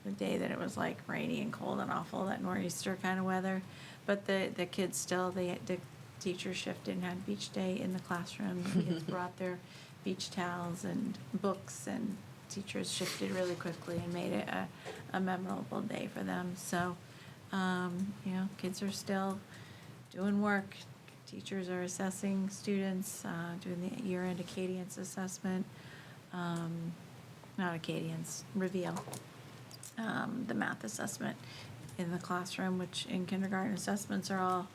the day that it was like rainy and cold and awful, that nor'easter kind of weather. But the kids still, the teachers shifted and had beach day in the classroom. The kids brought their beach towels and books, and teachers shifted really quickly and made it a memorable day for them. So, kids are still doing work. Teachers are assessing students, doing the year-end Acadians assessment. Not Acadians, Reveal. The math assessment in the classroom, which in kindergarten assessments are all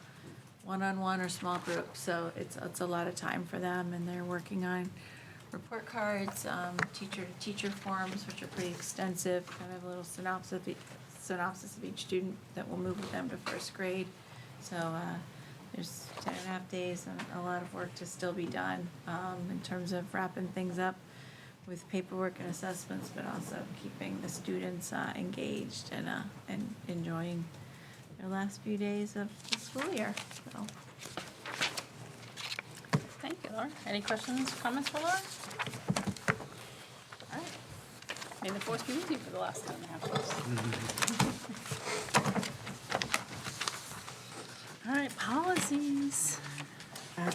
one-on-one or small groups, so it's a lot of time for them, and they're working on report cards, teacher-to-teacher forms, which are pretty extensive, kind of a little synopsis of each student that will move with them to first grade. So there's 10.5 days and a lot of work to still be done in terms of wrapping things up with paperwork and assessments, but also keeping the students engaged and enjoying their last few days of the school year. So. Thank you, Laura. Any questions, comments for Laura? All right. May the force be with you for the last 10.5 days. All right, policies.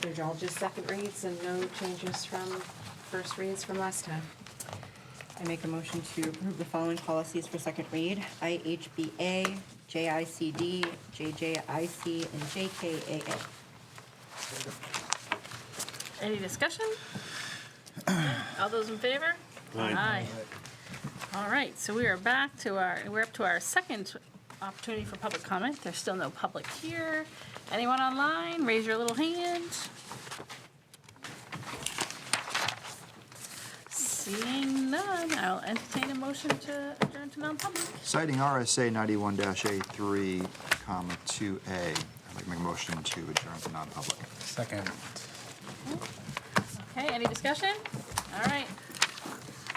They're all just second reads and no changes from first reads from last time. I make a motion to approve the following policies for second read: IHBA, JICD, JJIC, and JKAA. Any discussion? All those in favor? Aye. All right, so we're up to our second opportunity for public comment. There's still no public here. Anyone online? Raise your little hand. Seeing none, I'll entertain a motion to adjourn to non-public. Citing RSA 91-A3, 2A, I'd like to make a motion to adjourn to non-public. Second. Okay, any discussion? All right.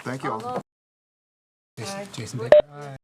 Thank you all. All those Jason Baker. Aye.